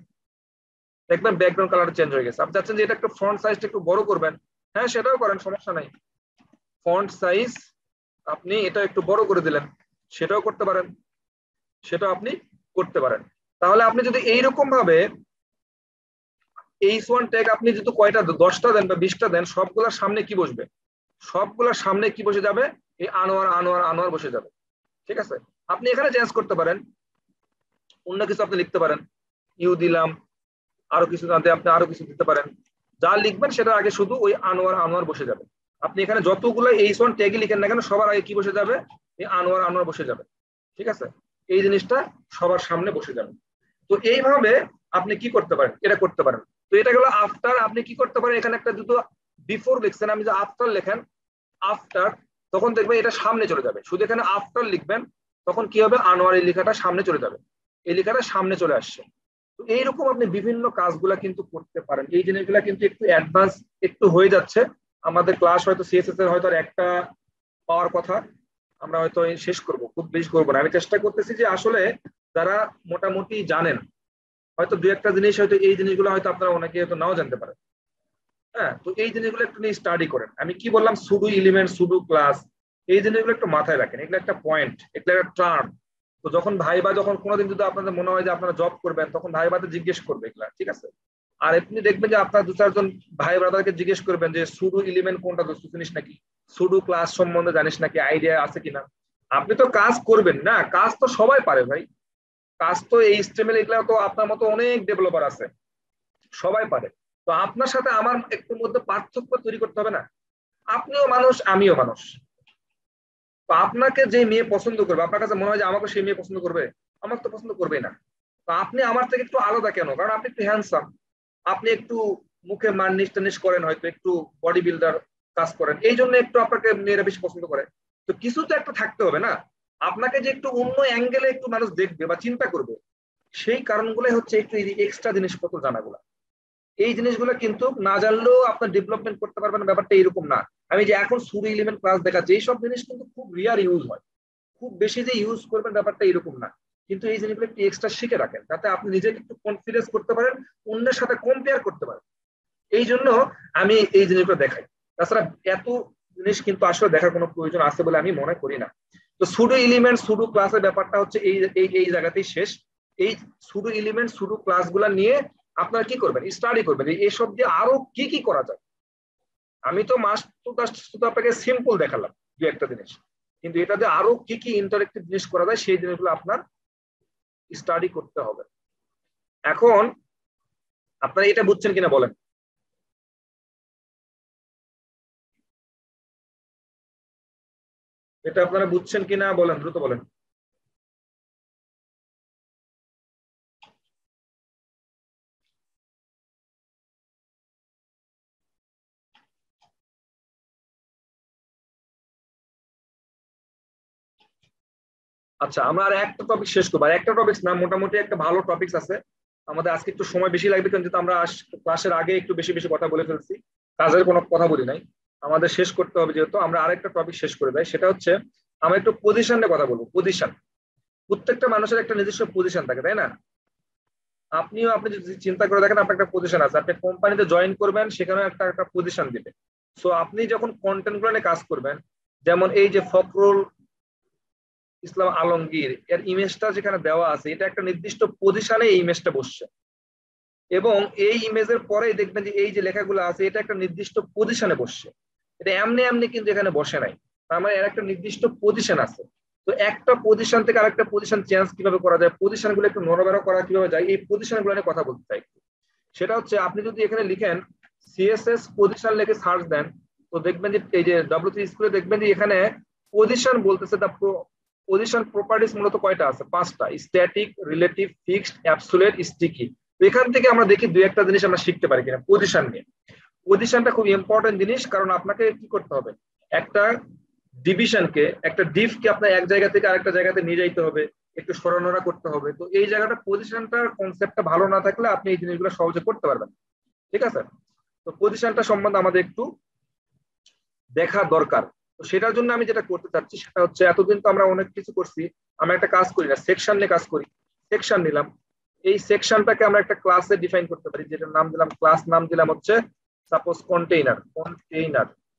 দেখবেন ব্যাকগ্রাউন্ড কালার চেঞ্জ হয়ে গেছে। আপনি চাচ্ছেন যে এটা একটু ফন্ট সাইজটা একটু বড় করবেন, হ্যাঁ সেটাও করেন, সমস্যা নাই। ফন্ট সাইজ আপনি এটা একটু বড় করে দিলেন, সেটাও করতে পারেন, সেটাও আপনি করতে পারেন। তাহলে আপনি যদি এইরকম ভাবে H1 ট্যাগ আপনি যদি কয়টা 10টা দেন বা 20টা দেন, সবগুলোর সামনে কি বসবে? সবগুলোর সামনে কি বসে যাবে? এই আনোয়ার আনোয়ার আনোয়ার বসে যাবে, ঠিক আছে। আপনি এখানে চেঞ্জ করতে পারেন, অন্য কিছু আপনি লিখতে পারেন, ইউ দিলাম, আরো কিছু জানতে আপনি আরো কিছু দিতে পারেন। যা লিখবেন সেটা আগে শুধু ওই আনোয়ার আনোয়ার বসে যাবে। আপনি এখানে যতগুলো H1 ট্যাগই লিখেন না কেন, সবার আগে কি বসে যাবে? এই আনোয়ার আনোয়ার বসে যাবে, ঠিক আছে। এই জিনিসটা সবার সামনে বসে যাবে। তো এইভাবে আপনি কি করতে পারেন, এটা করতে পারেন। তো এটা গেল আফটার। আপনি কি করতে পারেন, এখানে একটা দুটো বিফোর লিখছেন, আমি যে আফটার লেখেন আফটার, তখন দেখবেন এটা সামনে চলে যাবে। শুধু এখানে আফটার লিখবেন, তখন কি হবে? আনোয়ার এই লেখাটা সামনে চলে যাবে, এই লেখাটা সামনে চলে আসছে। তো এইরকম আপনি বিভিন্ন কাজগুলা কিন্তু করতে পারেন। এই জিনিসগুলা কিন্তু একটু অ্যাডভান্স একটু হয়ে যাচ্ছে। আমাদের ক্লাস হয়তো সিএসএস এর হয়তো আর একটা পাওয়ার কথা, আমরা হয়তো শেষ করব, খুব বেশি করবো না। আমি চেষ্টা করতেছি যে আসলে যারা মোটামুটি জানেন, হয়তো দু একটা জিনিস হয়তো এই জিনিসগুলো হয়তো আপনারা অনেকে হয়তো নাও জানতে পারেন। হ্যাঁ, তো এই জিনিসগুলো একটু নিয়ে স্টাডি করেন। আমি কি বললাম, সুডো এলিমেন্ট, সুডো ক্লাস, এই জিনিসগুলো একটু মাথায় রাখেন। এগুলো একটা পয়েন্ট, এগুলো একটা টার্ম। তো যখন ভাইবা, যখন কোনোদিন যদি আপনাদের মনে হয় যে আপনারা জব করবেন, তখন ভাইবাতে জিজ্ঞেস করবে এগুলা, ঠিক আছে। আর আপনি দেখবেন যে আপনার 2-4 জন ভাই ব্রাদারকে জিজ্ঞেস করবেন যে সুডো এলিমেন্ট কোনটা, দোস্ত চিনিস নাকি, সুডো ক্লাস সম্বন্ধে জানিস নাকি, আইডিয়া আছে কিনা। আপনি তো কাজ করবেন না, কাজ তো সবাই পারে ভাই। কাজ তো এই HTML এগুলা তো আপনার মতো অনেক ডেভেলপার আছে, সবাই পারে। তো আপনার সাথে আমার একটু মধ্যে পার্থক্য তৈরি করতে হবে না? আপনিও মানুষ, আমিও মানুষ। তো আপনাকে যে মেয়ে পছন্দ করবে, আপনার কাছে মনে হয় যে আমাকে সেই মেয়ে পছন্দ করবে? আমাকে তো পছন্দ করবেই না। তো আপনি আমার থেকে একটু আলাদা কেন? কারণ আপনি একটু হ্যান্ডসাম, আপনি একটু মুখে মার্নিশ টার্নিশ করেন, হয়তো একটু বডি বিল্ডার কাজ করেন, এই জন্য একটু আপনাকে মেয়েরা বেশি পছন্দ করে। তো কিছু তো একটা থাকতে হবে না? আপনাকে যে একটু অন্য অ্যাঙ্গেলে একটু মানুষ দেখবে বা চিন্তা করবে, সেই কারণগুলোই হচ্ছে একটু এক্সট্রা জিনিসপত্র জানাগুলা। এই জিনিসগুলো কিন্তু না জানলেও আপনার ডেভেলপমেন্ট করতে পারবেন, ব্যাপারটা এরকম না। আমি যে এখন সুডো এলিমেন্ট ক্লাস দেখাচ্ছি, এইসব জিনিস কিন্তু খুব রিয়ার ইউজ হয়, খুব বেশি যে ইউজ করবেন ব্যাপারটা এরকম না। কিন্তু এই জিনিসগুলো একটু এক্সট্রা শিখে রাখেন, যাতে আপনি নিজেকে একটু কনফিডেন্স করতে পারেন, অন্যের সাথে কম্পেয়ার করতে পারেন। এই জন্য আমি এই জিনিসগুলো দেখাই। তাছাড়া এত জিনিস কিন্তু আসলে দেখার কোনো প্রয়োজন আছে বলে আমি মনে করি না। তো সুডো এলিমেন্ট, সুডো ক্লাসের ব্যাপারটা হচ্ছে এই এই এই জায়গাতেই শেষ। এই সুডো এলিমেন্ট, সুডো ক্লাস গুলা নিয়ে আপনারা কি করবেন? স্টাডি করবেন এসব দিয়ে আরো কি কি করা যায়। আমি তো শুধু আপনাকে সিম্পল দেখালাম দু একটা জিনিস, কিন্তু এটা দিয়ে আরো কি কি ইন্টারেক্টিভ জিনিস করা যায়, সেই জিনিসগুলো আপনার স্টাডি করতে হবে। এখন আপনারা এটা বুঝছেন কিনা বলেন? এটা আপনারা বুঝছেন কিনা বলেন, দ্রুত বলেন। আচ্ছা, আমরা আর একটা টপিক শেষ করবো। আর একটা টপিক না, মোটামুটি একটা ভালো টপিক আছে। আমাদের আজকে একটু সময় বেশি লাগবে, কিন্তু আমরা ক্লাসের আগে একটু বেশি বেশি কথা বলে ফেলছি, কাজের কোনো কথা বলি নাই। আমাদের শেষ করতে হবে, যেহেতু আমরা আরেকটা টপিক শেষ করে দেয়, সেটা হচ্ছে আমরা একটু পজিশন নিয়ে কথা বলবো। পজিশন, প্রত্যেকটা মানুষের একটা নিজস্ব পজিশন থাকে, তাই না? আপনি যদি চিন্তা করে দেখেন, আপনার একটা পজিশন আছে, আপনি কোম্পানিতে জয়েন করবেন, সেখানে একটা একটা পজিশন দিবে। সো আপনি যখন কন্টেন্ট গুলো নিয়ে কাজ করবেন, যেমন এই যে ফখরুল ইসলাম আলমগীর এর ইমেজটা যেখানে দেওয়া আছে, এটা একটা নির্দিষ্ট পজিশনে এই ইমেজটা বসছে, এবং এই ইমেজের পরে দেখবেন যে এই যে লেখাগুলো আছে, এটা একটা নির্দিষ্ট পজিশনে বসছে। এটা এমনি এমনি কিন্তু এখানে বসে নাই, তার মানে এর একটা নির্দিষ্ট পজিশন আছে। তো একটা পজিশন থেকে আরেকটা পজিশন চেঞ্জ কিভাবে করা যায়, পজিশন গুলো একটু নড়াচড়া করা কিভাবে যায়, এই পজিশন গুলো নিয়ে কথা বলতে চাই। সেটা হচ্ছে আপনি যদি এখানে লিখেন সিএসএস পজিশন লিখে সার্চ দেন, তো দেখবেন যে এই যে W3 স্কুলে দেখবেন যে এখানে পজিশন বলতেছে, দা পজিশন প্রপার্টিজ মূলত কয়টা আছে? 5টা, static, relative, fixed, absolute, sticky. তো এখান থেকে আমরা দেখি দুই একটা জিনিস আমরা শিখতে পারি কিনা পজিশন নিয়ে। পজিশনটা খুব ইম্পর্টেন্ট জিনিস, কারণ আপনাকে কি করতে হবে, একটা ডিভিশনকে, একটা ডিফকে আপনার এক জায়গা থেকে আরেকটা জায়গাতে নিয়ে যাইতে হবে, একটু সরানোরা করতে হবে। তো এই জায়গাটা পজিশনটার কনসেপ্টটা ভালো না থাকলে আপনি এই জিনিসগুলো সহজে করতে পারবেন। ঠিক আছে, তো পজিশনটা সম্বন্ধে আমাদের একটু দেখা দরকার। তো সেটার জন্য আমি যেটা করতে চাচ্ছি সেটা হচ্ছে, এতদিন তো আমরা অনেক কিছু করছি, আমরা একটা কাজ করি না, সেকশন নিয়ে কাজ করি। সেকশন নিলাম, এই সেকশনটাকে আমরা একটা ক্লাসে ডিফাইন করতে পারি, যেটার নাম দিলাম, ক্লাস নাম দিলাম হচ্ছে সাপোজ কন্টেইনার।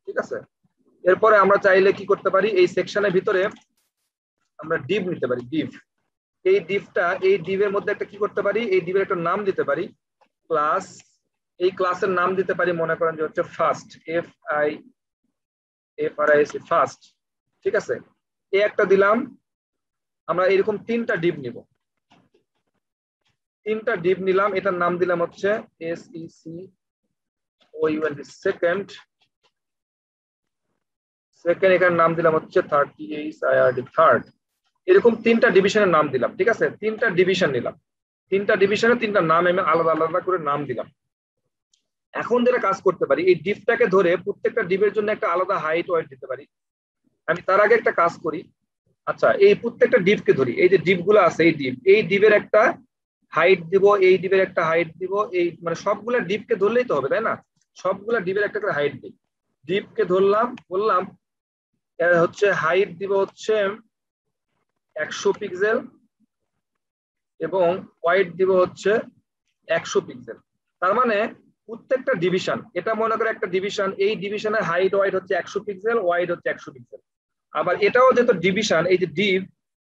ঠিক আছে, এরপরে আমরা চাইলে কি করতে পারি, এই সেকশনের ভিতরে আমরা ডিভ নিতে পারি, ডিভ। এই ডিভটা, এই ডিভের মধ্যে একটা কি করতে পারি, এই ডিভের একটা নাম দিতে পারি ক্লাস। এই ক্লাসের নাম দিতে পারি, মনে করেন যে হচ্ছে ফার্স্ট, FRIST, ফার্স্ট। ঠিক আছে, এই একটা দিলাম। আমরা এরকম 3টা ডিভ নিব, 3টা ডিভ নিলাম, এটার নাম দিলাম হচ্ছে SECOUNT, সেকেন্ড। এখানে নাম দিলাম হচ্ছে 38IRD, থার্ড। এরকম 3টা ডিভিশনের নাম দিলাম। ঠিক আছে, 3টা ডিভিশন নিলাম, 3টা ডিভিশনে 3টা নাম আমি আলাদা আলাদা করে নাম দিলাম। এখন যেটা কাজ করতে পারি, এই ডিভটাকে ধরে প্রত্যেকটা ডিভের জন্য একটা আলাদা হাইট ওয়েট দিতে পারি। আমি তার আগে একটা কাজ করি, আচ্ছা এই প্রত্যেকটা ডিভকে ধরি, এই যে ডিভগুলো আছে, এই ডিভের একটা হাইট দিব, এই ডিভের একটা হাইট দিব, এই মানে সবগুলা ডিভকে ধরলেই তো হবে, তাই না? সবগুলা ডিভের একটা করে হাইট দিই। ডিভকে ধরলাম, বললাম হচ্ছে হাইট দিব হচ্ছে 100 পিক্সেল এবং ওয়াইড দিব হচ্ছে 100 পিক্সেল। তার মানে প্রত্যেকটা ডিভিশন, এটা মনে করে একটা ডিভিশন, এই ডিভিশনের হাইট ওয়াইড হচ্ছে 100 পিক্সেল, ওয়াইড হচ্ছে 100 পিক্সেল। আবার এটাও যেহেতু ডিভিশন, এই যে ডিভ,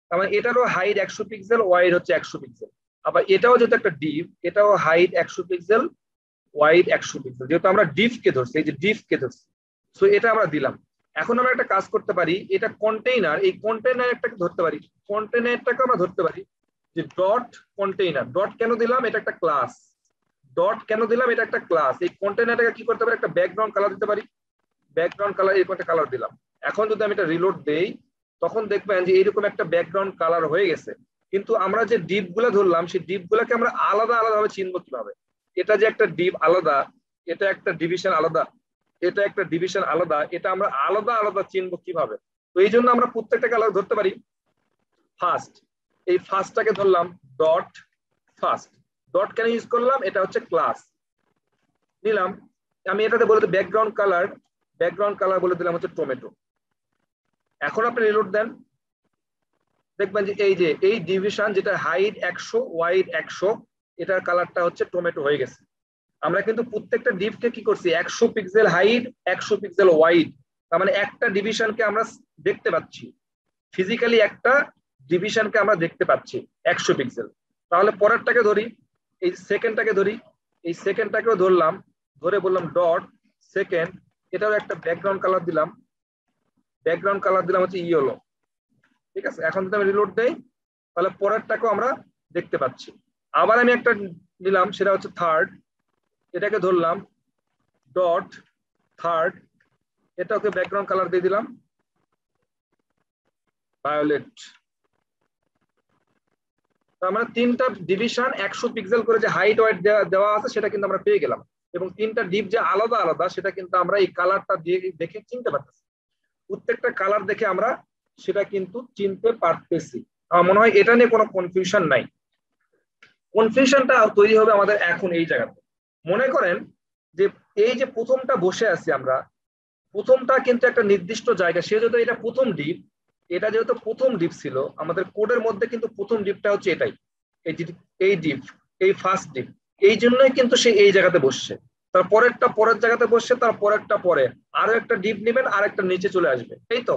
তার মানে এটারও হাইট 100 পিক্সেল, ওয়াইড হচ্ছে 100 পিক্সেল। আবার এটাও যেহেতু একটা ডিভ, এটাও হাইট 100 পিক্সেল, ওয়াইড 100 পিক্সেল, যেহেতু আমরা ডিভকে ধরছি, এই যে ডিভকে ধরছি, সো এটা আমরা দিলাম। এখন আমরা একটা কাজ করতে পারি, এটা কন্টেইনার, এই কন্টেইনারটাকে ধরতে পারি, কন্টেইনারটাকে আমরা ধরতে পারি যে ডট কন্টেইনার। ডট কেন দিলাম, এটা একটা ক্লাস। ডট কেন দিলাম, এটা একটা ক্লাস। এই কন্টেইনারটাকে কি করতে পারি, একটা ব্যাকগ্রাউন্ড কালার দিতে পারি, ব্যাকগ্রাউন্ড কালার, এরকম একটা কালার দিলাম। এখন যদি আমি এটা রিলোড দেই, তখন দেখবেন যে এইরকম একটা ব্যাকগ্রাউন্ড কালার হয়ে গেছে। কিন্তু আমরা যে ডিপ গুলা ধরলাম, সেই ডিপ গুলাকে আমরা আলাদা আলাদা ভাবে চিনবো কিভাবে? এটা যে একটা ডিপ আলাদা, এটা একটা ডিভিশন আলাদা, এটা একটা ডিভিশন আলাদা, এটা আমরা আলাদা আলাদা চিনবো কিভাবে? তো এই জন্য আমরা প্রত্যেকটাকে আলাদা ধরতে পারি। ফার্স্ট, এই ফার্স্টটাকে ধরলাম ডট ফার্স্ট। ডট কেন ইউজ করলাম, এটা হচ্ছে ক্লাস নিলাম। আমি এটাতে বলে দিই ব্যাকগ্রাউন্ড কালার বলে দিলাম হচ্ছে টমেটো। এখন আপনি রিলোড দেন, দেখবেন যে এই ডিভিশন যেটা হাইট 100, ওয়াইড 100, এটার কালারটা হচ্ছে টমেটো হয়ে গেছে। আমরা কিন্তু প্রত্যেকটা ডিভকে কি করছি, 100 পিক্সেল হাইট, 100 পিক্সেল ওয়াইড। তার মানে একটা ডিভিশনকে আমরা দেখতে পাচ্ছি, ফিজিক্যালি একটা ডিভিশনকে আমরা দেখতে পাচ্ছি 100 পিক্সেল। তাহলে পরেরটাকে ধরি, এই সেকেন্ডটাকে ধরি, এই সেকেন্ডটাকেও ধরলাম, ধরে বললাম ডট সেকেন্ড, এটাও একটা ব্যাকগ্রাউন্ড কালার দিলাম, হচ্ছে ইয়েলো। ঠিক আছে, এখন যদি আমি রিলোড দেই, তাহলে পরেরটাকেও আমরা দেখতে পাচ্ছি। আবার আমি একটা নিলাম, সেটা হচ্ছে থার্ড, এটাকে ধরলাম ডট থার্ড, এটাকে ব্যাকগ্রাউন্ড কালার দিয়ে দিলাম ভায়োলেট। তার মানে 3টা ডিভিশন 100 পিক্সেল করে যে হাইট ওয়াইড দেওয়া আছে, সেটা কিন্তু আমরা পেয়ে গেলাম। এবং 3টা ডিপ যে আলাদা আলাদা, সেটা কিন্তু আমরা এই কালারটা দিয়ে দেখে চিনতে পারতেছি। প্রত্যেকটা কালার দেখে আমরা সেটা কিন্তু চিনতে পারতেছি। আমার মনে হয় এটা নিয়ে কোনো কনফিউশন নাই। কনফিউশনটা তৈরি হবে আমাদের এখন এই জায়গাতে। মনে করেন যে এই যে প্রথমটা বসে আছি আমরা, প্রথমটা কিন্তু একটা নির্দিষ্ট জায়গা, সে যেহেতু এটা প্রথম ডিপ, এটা যেহেতু প্রথম ডিপ ছিল, আমাদের কোডের মধ্যে কিন্তু প্রথম ডিপটা হচ্ছে এটাই, এই ডিপ, এই ফার্স্ট ডিপ। এই জন্যই কিন্তু সে এই জায়গাতে বসছে। তার পরেরটা পরের জায়গাতে বসছে, তার পরেরটা পরে, আরো একটা ডিপ নেবেন, আর একটা নিচে চলে আসবে। এই তো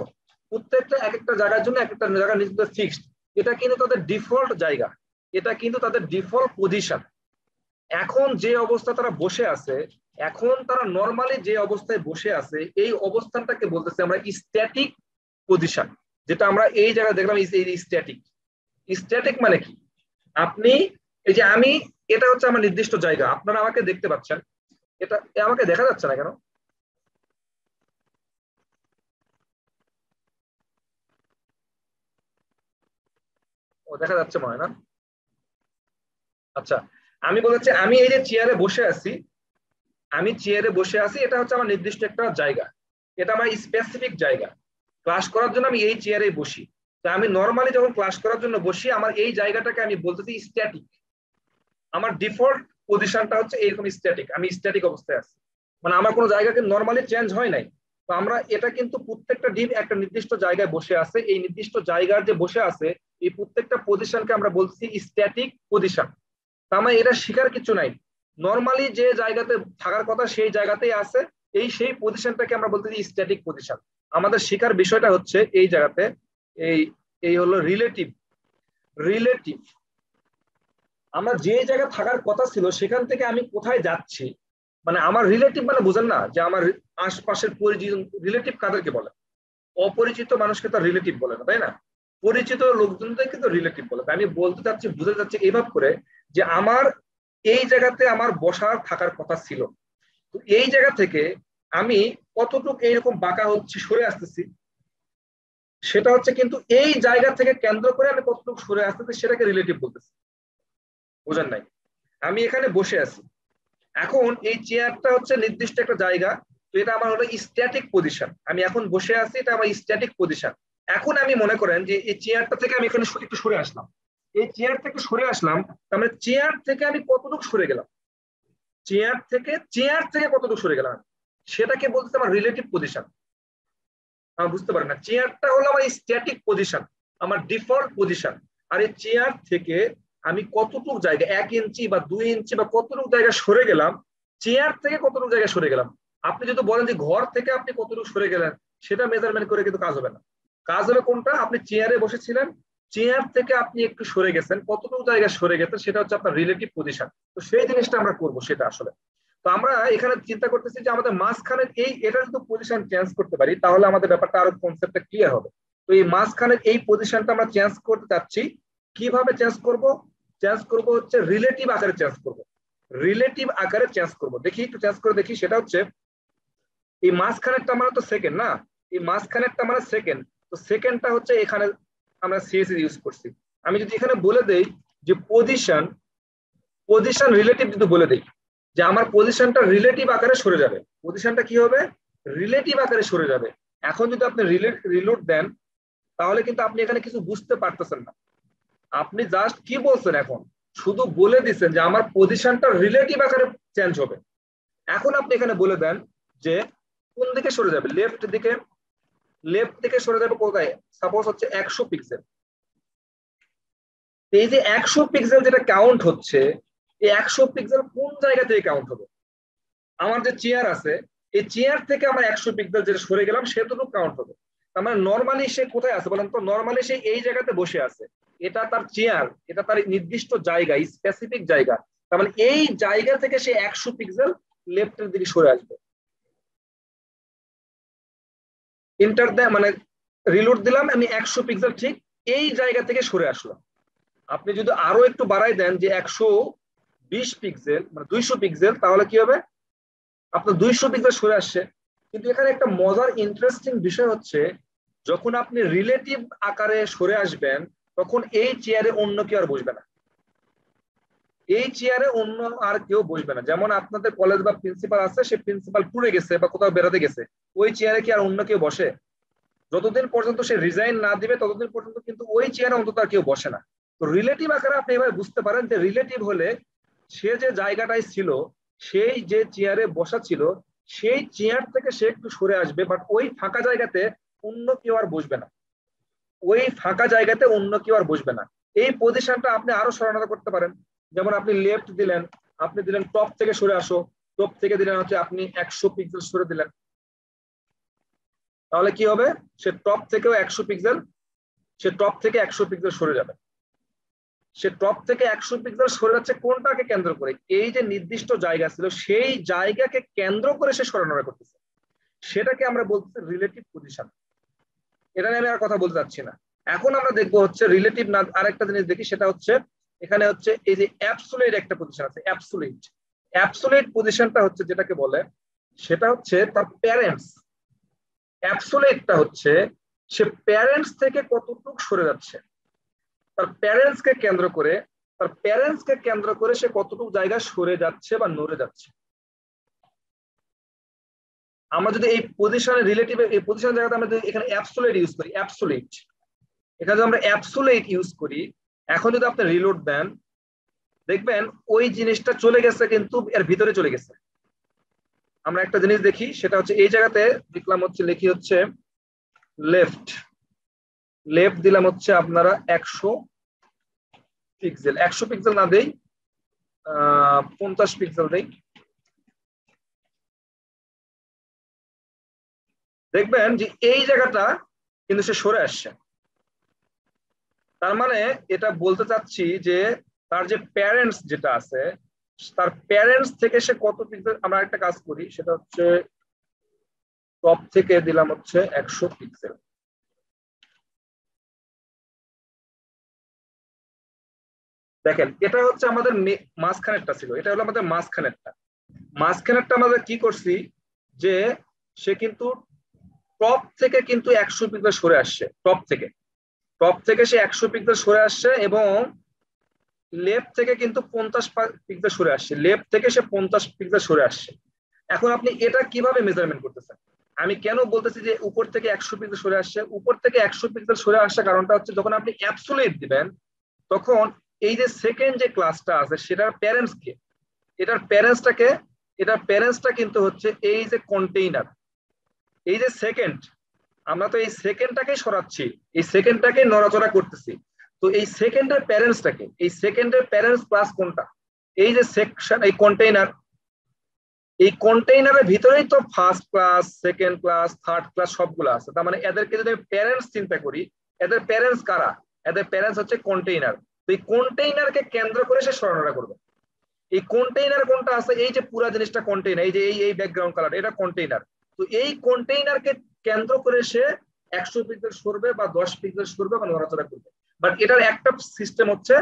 প্রত্যেকটা এক একটা জায়গার জন্য এক একটা জায়গা নিচে ফিক্সড। এটা কিন্তু তাদের ডিফল্ট জায়গা, এটা কিন্তু তাদের ডিফল্ট পজিশন। এখন যে অবস্থা তারা বসে আছে, এখন তারা নর্মালি যে অবস্থায় বসে আছে, এই অবস্থানটাকে বলতেছে আমরা স্ট্যাটিক পজিশন, যেটা আমরা এই জায়গায় দেখলাম স্ট্যাটিক। স্ট্যাটিক মানে কি, আপনি এই যে আমি এটা হচ্ছে আমার নির্দিষ্ট জায়গা, আপনারা আমাকে দেখতে পাচ্ছেন, এটা আমাকে দেখা যাচ্ছে না কেন? ও দেখা যাচ্ছে মনে হয় না। আচ্ছা, আমি বলেছি আমি এই যে চেয়ারে বসে আছি, আমি চেয়ারে বসে আছি, এটা হচ্ছে আমার নির্দিষ্ট একটা জায়গা, এটা আমার স্পেসিফিক জায়গা। ক্লাস করার জন্য আমি এই চেয়ারে বসি। তো আমি নর্মালি যখন ক্লাস করার জন্য বসি, আমার এই জায়গাটাকে আমি বলতেছি স্ট্যাটিক। আমার ডিফল্ট পজিশনটা হচ্ছে এরকম স্ট্যাটিক, আমি স্ট্যাটিক অবস্থায় আছি, মানে আমার কোনো জায়গাকে নর্মালি চেঞ্জ হয় নাই। তো আমরা এটা কিন্তু প্রত্যেকটা ডিপ একটা নির্দিষ্ট জায়গায় বসে আছে, এই নির্দিষ্ট জায়গার যে বসে আছে এই প্রত্যেকটা পজিশনকে আমরা বলছি স্ট্যাটিক পজিশন। তার মানে এটা শিখার কিছু নাই, নর্মালি যে জায়গাতে থাকার কথা সেই জায়গাতেই আছে, সেই পজিশনটাকে আমরা বলতেছি স্ট্যাটিক পজিশন। আমাদের শিখার বিষয়টা হচ্ছে এই জায়গাতে, এই এই হলো রিলেটিভ। রিলেটিভ আমরা যে জায়গায় থাকার কথা ছিল সেখান থেকে আমি কোথায় যাচ্ছি, মানে আমার রিলেটিভ মানে বুঝেন না যে আমার আশপাশের পরিচিত। রিলেটিভ কাদেরকে বলে? অপরিচিত মানুষকে তো রিলেটিভ বলে না, তাই না? পরিচিত লোকজনদেরকে তো রিলেটিভ বলে। আমি বলতে চাচ্ছি, বুঝতে চাচ্ছি এইভাবে করে যে আমার এই জায়গাতে আমার বসার থাকার কথা ছিল, তো এই জায়গা থেকে আমি কতটুকু এইরকম বাঁকা হচ্ছে, সরে আসতেছি, সেটা হচ্ছে কিন্তু এই জায়গা থেকে কেন্দ্র করে আমি কতটুকু সরে আসতেছি সেটাকে রিলেটিভ বলতেছি। বুঝেন নাই? আমি এখানে বসে আছি, এখন এই চেয়ারটা হচ্ছে নির্দিষ্ট একটা জায়গা, তো এটা আমার হলো স্ট্যাটিক পজিশন। আমি এখন বসে আছি, এটা আমার স্ট্যাটিক পজিশন। এখন আমি মনে করেন যে এই চেয়ারটা থেকে আমি এখানে একটু সরে আসলাম, এই চেয়ার থেকে সরে আসলাম, তার মানে চেয়ার থেকে আমি কতটুকু সরে গেলাম, চেয়ার থেকে কতটুকু সরে গেলাম, সেটাকে বলতে আমার রিলেটিভ পজিশন। আমি বুঝতে পারি না, চেয়ারটা হলো আমার স্ট্যাটিক পজিশন, আমার ডিফল্ট পজিশন। আর এই চেয়ার থেকে আমি কতটুকু জায়গা, 1 ইঞ্চি বা 2 ইঞ্চি বা কতটুকু জায়গা সরে গেলাম, চেয়ার থেকে কতটুকু জায়গা সরে গেলাম। আপনি যদি বলেন যে ঘর থেকে আপনি কতটুকু সরে গেলেন, সেটা মেজারমেন্ট করে কিন্তু কাজ হবে না। কাজ হবে কোনটা? আপনি চেয়ারে বসেছিলেন, চেয়ার থেকে আপনি একটু সরে গেছেন, কতটুকু জায়গা সরে গেছেন সেটা হচ্ছে আপনার রিলেটিভ পজিশন। তো সেই জিনিসটা আমরা করবো সেটা আসলে। তো আমরা এখানে চিন্তা করতেছি যে আমাদের মাঝখানের এটা যদি পজিশন চেঞ্জ করতে পারি তাহলে আমাদের ব্যাপারটা আরো কনসেপ্টটা ক্লিয়ার হবে। তো এই মাঝখানের এই পজিশনটা আমরা চেঞ্জ করতে চাচ্ছি। কিভাবে চেঞ্জ করব? চেঞ্জ করব হচ্ছে রিলেটিভ আকারে চেঞ্জ করব। রিলেটিভ আকারে চেঞ্জ করব, দেখি একটু চেঞ্জ করে দেখি। সেটা হচ্ছে এই মাঝখানেরটা মানে তো সেকেন্ড না, এই মাঝখানেরটা মানে সেকেন্ড, তো সেকেন্ডটা হচ্ছে এখানে আমরা সিএসি ইউজ করছি। আমি যদি এখানে বলে দেই যে পজিশন, পজিশন রিলেটিভ যদি বলে দেই যে আমার পজিশনটা রিলেটিভ আকারে সরে যাবে, পজিশনটা কি হবে? রিলেটিভ আকারে সরে যাবে। এখন যদি আপনি রিলোড দেন তাহলে কিন্তু আপনি এখানে কিছু বুঝতে পারতেছেন না। আপনি জাস্ট কি বলছেন, এখন শুধু বলে দিচ্ছেন যে আমার পজিশনটা রিলেটিভ আকারে চেঞ্জ হবে। এখন আপনি এখানে বলে দেন যে কোন দিকে সরে যাবে, লেফট দিকে। লেফট দিকে সরে যাবে কোথায়? সাপোজ হচ্ছে 100 পিক্সেল। এই যে 100 পিক্সেল যেটা কাউন্ট হচ্ছে, এই 100 পিক্সেল কোন জায়গা থেকে কাউন্ট হবে? আমার যে চেয়ার আছে, এই চেয়ার থেকে আমার 100 পিক্সেল যেটা সরে গেলাম সেটুকু কাউন্ট হবে। তার মানে নর্মালি সে কোথায় আছে বলেন তো? নর্মালি সে এই জায়গাতে বসে আছে, এটা তার চেয়ার, এটা তার নির্দিষ্ট জায়গা, স্পেসিফিক জায়গা। তার মানে এই জায়গা থেকে সে 100 পিক্সেল লেফটের দিকে সরে আসবে। ইন্টার দেয় মানে রিলোড দিলাম, আমি 100 পিক্সেল ঠিক এই জায়গা থেকে সরে আসলাম। আপনি যদি আরো একটু বাড়াই দেন যে 120 পিক্সেল মানে 200 পিক্সেল, তাহলে কি হবে? আপনার 200 পিক্সেল সরে আসছে। কিন্তু এখানে একটা মজার ইন্টারেস্টিং বিষয় হচ্ছে, যখন আপনি রিলেটিভ আকারে সরে আসবেন তখন এই চেয়ারে অন্য কেউ আর বসবে না, এই চেয়ারে অন্য আর কেউ বসবে না। যেমন আপনাদের কলেজ বা প্রিন্সিপাল আছে, সে প্রিন্সিপাল ট্যুরে গেছে বা কোথাও বেড়াতে গেছে, ওই চেয়ারে কি আর অন্য কেউ বসে? যতদিন পর্যন্ত সে রিজাইন না দিবে ততদিন পর্যন্ত কিন্তু ওই চেয়ারে অন্তত আর কেউ বসে না। তো রিলেটিভ আকারে আপনি এভাবে বুঝতে পারেন যে রিলেটিভ হলে সে যে জায়গাটায় ছিল, সেই যে চেয়ারে বসা ছিল সেই চেয়ার থেকে সে একটু সরে আসবে, বাট ওই ফাঁকা জায়গাতে অন্য কেউ আর বসবে না, ওই ফাঁকা জায়গাতে অন্য কেউ আর বসবে না। এই পজিশনটা আপনি আরো সরানো করতে পারেন। যেমন আপনি লেফট দিলেন, আপনি দিলেন টপ থেকে সরে আসো, টপ থেকে দিলেন হচ্ছে আপনি 100 পিক্সেল সরে দিলেন, তাহলে কি হবে? সে টপ থেকেও 100 পিক্সেল, সে টপ থেকে 100 পিক্সেল সরে যাবে। সে টপ থেকে 100 পিক্সেল সরে যাচ্ছে কোনটাকে কেন্দ্র করে? এই যে নির্দিষ্ট জায়গা ছিল সেই জায়গাকে কেন্দ্র করে সে সরানোটা করতেছে, সেটাকে আমরা বলতেছি রিলেটিভ পজিশন। এটা নিয়ে আমি আর কথা বলতে চাচ্ছি না। এখন আমরা দেখবো হচ্ছে রিলেটিভ না, আরেকটা জিনিস দেখি, সেটা হচ্ছে এখানে হচ্ছে এই যে অ্যাবসোলিউট একটা পজিশন আছে, অ্যাবসোলিউট। অ্যাবসোলিউট পজিশনটা হচ্ছে যেটাকে বলে সেটা হচ্ছে তার প্যারেন্টস। অ্যাবসোলিউটটা হচ্ছে সে প্যারেন্টস থেকে কতটুকু সরে যাচ্ছে, তার প্যারেন্টসকে কেন্দ্র করে, তার প্যারেন্টসকে কেন্দ্র করে সে কতটুকু জায়গা সরে যাচ্ছে বা নড়ে যাচ্ছে। আমরা যদি এই পজিশনের রিলেটিভ এই পজিশনের জায়গাতে আমরা যদি এখানে অ্যাবসোলিউট ইউজ করি, অ্যাবসোলিউট, এখানে যদি আমরা অ্যাবসোলিউট ইউজ করি, এখন যদি আপনি রিলোড দেন দেখবেন ওই জিনিসটা চলে গেছে কিন্তু এর ভিতরে চলে গেছে। আমরা একটা জিনিস দেখি, সেটা হচ্ছে এই জায়গাতে দেখলাম হচ্ছে লিখি হচ্ছে লেফট, লেফট দিলাম হচ্ছে আপনারা 100 পিক্সেল, 100 পিক্সেল না দেই 50 পিক্সেল দেই। দেখবেন যে এই জায়গাটা কিন্তু সে সরে আসছে। তার মানে এটা বলতে চাচ্ছি যে তার যে প্যারেন্টস যেটা আছে, তার প্যারেন্টস থেকে সে কত পিক্সেল। আমরা একটা কাজ করি, সেটা হচ্ছে টপ থেকে দিলাম হচ্ছে 100 পিক্সেল। দেখেন এটা হচ্ছে আমাদের মাঝখানেরটা ছিল, এটা হলো আমাদের মাঝখানেরটা। মাঝখানেরটা আমাদের কি করছি যে সে কিন্তু টপ থেকে কিন্তু 100 পিক্সেল সরে আসছে, টপ থেকে, টপ থেকে সে 100 পিক্সেল সরে আসছে এবং লেফট থেকে কিন্তু 50 পিক্সেল সরে আসছে, লেফট থেকে সে 50 পিক্সেল সরে আসছে। এখন আপনি এটা কিভাবে মেজারমেন্ট করতেছেন? আমি কেন বলতেছি যে উপর থেকে 100 পিক্সেল সরে আসছে? উপর থেকে 100 পিক্সেল সরে আসার কারণটা হচ্ছে যখন আপনি অ্যাবসোলিউট দিবেন তখন এই যে সেকেন্ড যে ক্লাসটা আছে সেটার প্যারেন্টস কে, এটার প্যারেন্টসটাকে, এটার প্যারেন্টসটা কিন্তু হচ্ছে এই যে কন্টেইনার, এই যে সেকেন্ড, আমরা তো এই সেকেন্ডটাকে সরাচ্ছি, এই সেকেন্ডটাকে নড়াচড়া করতেছি। তো এই সেকেন্ডের প্যারেন্টসটাকে, এই সেকেন্ডের প্যারেন্টস ক্লাস কোনটা? এই যে সেকশন, এই কন্টেইনার, এই কন্টেইনারের ভিতরেই তো first class, second class, third class সবগুলো আছে। তার মানে এদেরকে যদি প্যারেন্টস চিন্তা করি, এদের প্যারেন্টস কারা? এদের প্যারেন্টস হচ্ছে কন্টেইনার। তো এই কন্টেইনারকে কেন্দ্র করে সে সরানোটা করবে। এই কন্টেইনার কোনটা আছে? এই যে পুরো জিনিসটা কন্টেইনার, এই যে এই ব্যাকগ্রাউন্ড কালার, এটা কন্টেইনার। তো এই কন্টেইনারকে কেন্দ্র করে সে 100 পিক্সেল সরবে বা 10 পিক্সেল সরবে বা নড়াচড়া করবে। বাট এটার একটা সিস্টেম হচ্ছে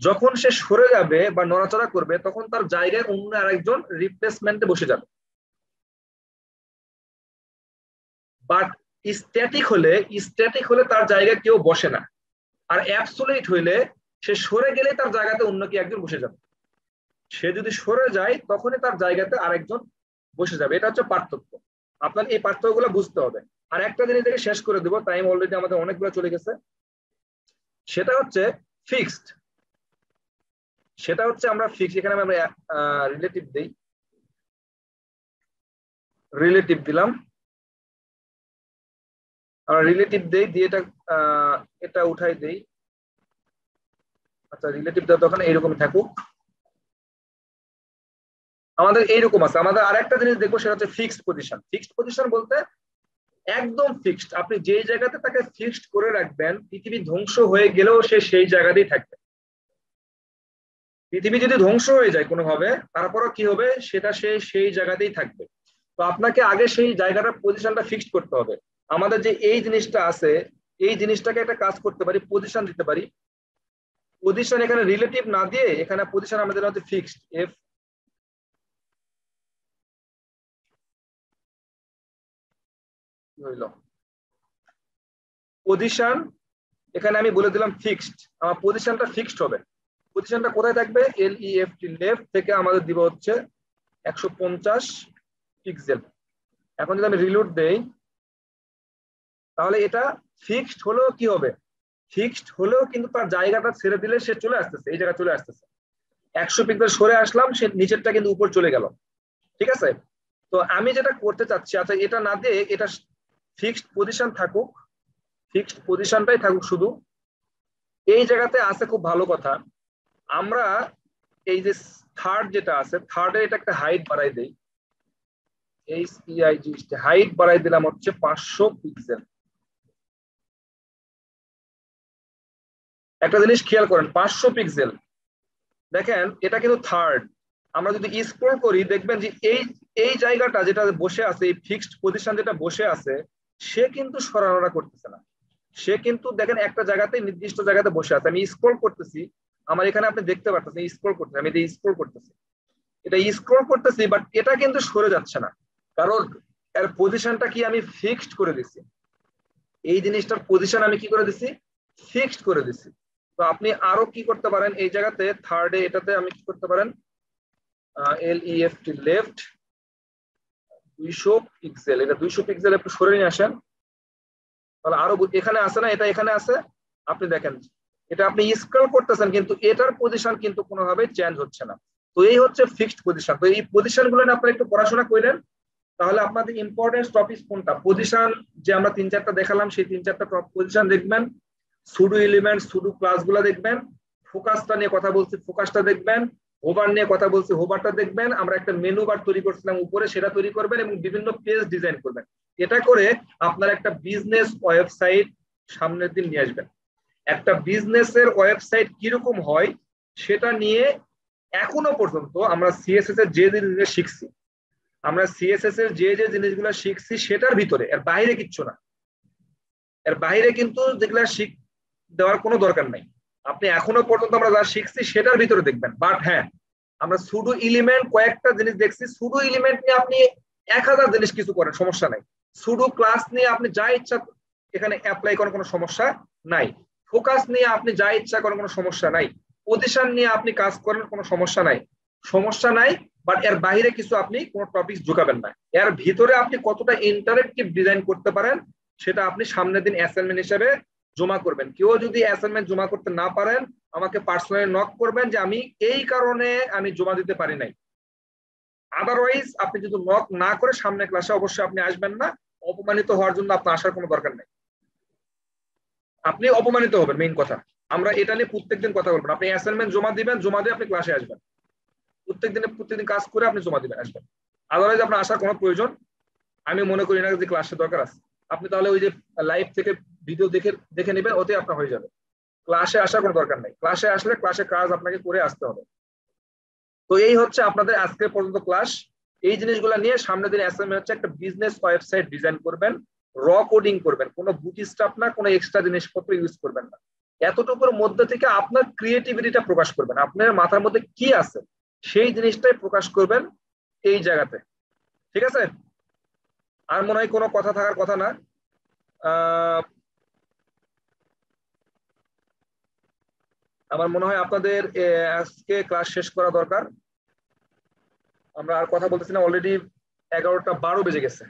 যখন সে সরে যাবে বা নড়াচড়া করবে তখন তার জায়গায় অন্য আরেকজন রিপ্লেসমেন্টে বসে যাবে। বাট স্ট্যাটিক হলে, স্ট্যাটিক হলে তার জায়গায় কেউ বসে না। আর অ্যাবসোলিউট হইলে সে সরে গেলে তার জায়গাতে অন্য কি একজন বসে যাবে। সে যদি সরে যায় তখনই তার জায়গাতে আরেকজন বসে যাবে। এটা হচ্ছে পার্থক্য। আপনার এই পার্থক্যগুলো বুঝতে হবে। আর একটা জিনিস থেকে শেষ করে দেবো, টাইম অলরেডি আমাদের অনেকগুলো চলে গেছে। সেটা হচ্ছে ফিক্সড, সেটা হচ্ছে আমরা ফিক্সড, এখানে আমরা রিলেটিভ দেই, রিলেটিভ দিলাম, আমরা রিলেটিভ দেই দিয়ে এটা উঠাই দেই। আচ্ছা রিলেটিভ দেওয়া তখন এইরকম থাকুক, আমাদের এইরকম আছে। আমাদের আরেকটা জিনিস দেখবো সেটা হচ্ছে ফিক্সড পজিশন। ফিক্সড পজিশন বলতে একদম ফিক্সড, আপনি যে জায়গাতে তাকে ফিক্সড করে রাখবেন পৃথিবী ধ্বংস হয়ে গেলেও সে সেই জায়গাতেই থাকবে। পৃথিবী যদি ধ্বংস হয়ে যায় কোনোভাবে তারপরও কি হবে, সেটা সে সেই জায়গাতেই থাকবে। তো আপনাকে আগে সেই জায়গাটার পজিশনটা ফিক্সড করতে হবে। আমাদের যে এই জিনিসটা আছে, এই জিনিসটাকে একটা কাজ করতে পারি, পজিশন দিতে পারি। পজিশন এখানে রিলেটিভ না দিয়ে এখানে পজিশন আমাদের হচ্ছে ফিক্সড, এফ হইল পজিশন। এখানে আমি বলে দিলাম ফিক্সড, আমার পজিশনটা ফিক্সড হবে। পজিশনটা কোথায় থাকবে? LEFT, লেফট থেকে আমাদের দিব হচ্ছে 150 পিক্সেল। এখন যদি আমি রিলোড দেই তাহলে এটা ফিক্সড হলেও কি হবে? ফিক্সড হলেও কিন্তু তার জায়গাটা ছেড়ে দিলে সে চলে আসতেছে, এই জায়গায় চলে আসতেছে। 100 পিক্সেল সরে আসলাম, সে নিচেরটা কিন্তু উপর চলে গেল। ঠিক আছে? তো আমি যেটা করতে চাচ্ছি, আচ্ছা এটা না দিয়ে এটা ফিক্সড পজিশন থাকুক, ফিক্সড পজিশনটাই থাকুক শুধু। এই জায়গাতে আছে খুব ভালো কথা, আমরা এই যে থার্ড যেটা আছে, থার্ডে এটা একটা হাইট বাড়াই দেই, HEIG হাইট বাড়াই দিলাম হচ্ছে 500 পিক্সেল। একটা জিনিস খেয়াল করেন, 500 পিক্সেল, দেখেন এটা কিন্তু থার্ড। আমরা যদি স্ক্রল করি দেখবেন যে এই এই জায়গাটা যেটা বসে আছে, এই ফিক্সড পজিশন যেটা বসে আছে, সে কিন্তু সরানোটা করতেছে না। সে কিন্তু দেখেন একটা জায়গাতে, নির্দিষ্ট জায়গাতে বসে আছে। আমি স্ক্রল করতেছি, আমার এখানে আপনি দেখতে পারতেছেন স্ক্রল করতেছি, আমি এটা স্ক্রল করতেছি, এটা স্ক্রল করতেছি, বাট এটা কিন্তু সরে যাচ্ছে না, কারণ এর পজিশনটা কি আমি ফিক্সড করে দিছি, এই জিনিসটার পজিশন আমি কি করে দিছি, ফিক্সড করে দিছি। তো আপনি আরো কি করতে পারেন, এই জায়গাতে থার্ডে এটাতে আমি কি করতে পারেন, LEFT লেফট 200 পিক্সেল, এটা 200 পিক্সেল একটু সরে নিয়ে আসেন, তাহলে আরো এখানে আছে না, এটা এখানে আছে, আপনি দেখেন এটা আপনি স্ক্রল করতেছেন কিন্তু এটার পজিশন কিন্তু কোনোভাবে চেঞ্জ হচ্ছে না। তো এই হচ্ছে ফিক্সড পজিশন। তো এই পজিশন গুলো আপনারা একটু পড়াশোনা করলেন, তাহলে আপনাদের ইম্পর্টেন্ট টপিক কোনটা, পজিশন যে আমরা 3-4টা দেখালাম সেই 3-4টা পজিশন দেখবেন, সুডো এলিমেন্ট সুডো ক্লাস গুলা দেখবেন, ফোকাসটা নিয়ে কথা বলছি ফোকাসটা দেখবেন, হোভার নিয়ে কথা বলছি হোভারটা দেখবেন, আমরা একটা মেনু বার তৈরি করছিলাম উপরে সেটা তৈরি করবেন এবং বিভিন্ন পেজ ডিজাইন করবেন। এটা করে আপনার একটা বিজনেস ওয়েবসাইট সামনের দিন নিয়ে আসবেন। একটা বিজনেসের ওয়েবসাইট কিরকম হয় সেটা নিয়ে এখনো পর্যন্ত আমরা সিএসএস এর যে জিনিসগুলো শিখছি, আমরা সিএসএস এর যে যে জিনিসগুলো শিখছি সেটার ভিতরে, এর বাইরে কিচ্ছু না, এর বাইরে কিন্তু যেগুলা শিখ দেওয়ার কোনো দরকার নাই। আপনি এখনো পর্যন্ত আমরা যা শিখছি সেটার ভিতরে দেখবেন। বাট হ্যাঁ, আমরা সুডো এলিমেন্ট কয়েকটা জিনিস দেখছি, সুডো এলিমেন্ট নিয়ে আপনি 1000 জিনিস কিছু করেন, সমস্যা নাই। সুডো ক্লাস নিয়ে আপনি যা ইচ্ছা এখানে অ্যাপ্লাই করার কোনো সমস্যা নাই, ফোকাস নিয়ে আপনি যা ইচ্ছা করেন কোনো সমস্যা নাই, পজিশন নিয়ে আপনি কাজ করেন কোনো সমস্যা নাই, সমস্যা নাই। বাট এর বাইরে কিছু আপনি কোনো টপিক ঢুকাবেন না, এর ভিতরে আপনি কতটা ইন্টারেক্টিভ ডিজাইন করতে পারেন সেটা আপনি সামনের দিন অ্যাসাইনমেন্ট হিসেবে জমা করবেন। কেউ যদি অ্যাসাইনমেন্ট জমা করতে না পারেন আমাকে পার্সোনালি নক করবেন যে আমি এই কারণে আমি জমা দিতে পারি নাই। আদারওয়াইজ আপনি যদি নক না করে সামনে ক্লাসে অবশ্যই আপনি আসবেন না, অপমানিত হওয়ার জন্য আপনার আসার কোনো দরকার নেই, আপনি অপমানিত হবেন মেইন কথা। আমরা এটা নিয়ে প্রত্যেকদিন কথা বলবেন, আপনি অ্যাসাইনমেন্ট জমা দিবেন, জমা দিয়ে আপনি ক্লাসে আসবেন, প্রত্যেকদিন কাজ করে আপনি জমা দিবেন আসবেন। আদারওয়াইজ আপনার আসার কোনো প্রয়োজন আমি মনে করি না যে ক্লাসে দরকার আছে। আপনি তাহলে ওই যে লাইভ থেকে ভিডিও দেখে নেবেন, ওতে আপনার হয়ে যাবে, ক্লাসে আসার কোনো দরকার নেই। ক্লাসে আসলে ক্লাসে কাজ আপনাকে করে আসতে হবে। তো এই হচ্ছে আপনাদের আজকে পর্যন্ত ক্লাস। এই জিনিসগুলো নিয়ে সামনের দিন অ্যাসাইনমেন্ট হচ্ছে একটা বিজনেস ওয়েবসাইট ডিজাইন করবেন, র কোডিং করবেন, কোনো বুটস্ট্র্যাপ না, কোনো এক্সট্রা জিনিসপত্র ইউজ করবেন না। এতটুকুর মধ্যে থেকে আপনার ক্রিয়েটিভিটিটা প্রকাশ করবেন, আপনার মাথার মধ্যে কি আছে সেই জিনিসটাই প্রকাশ করবেন এই জায়গাতে, ঠিক আছে? আর মনে হয় কোনো কথা থাকার কথা না। আমার মনে হয় আপনাদের আজকে ক্লাস শেষ করা দরকার। আমরা আর কথা বলতেছি না, অলরেডি 11টা 12 বেজে গেছে।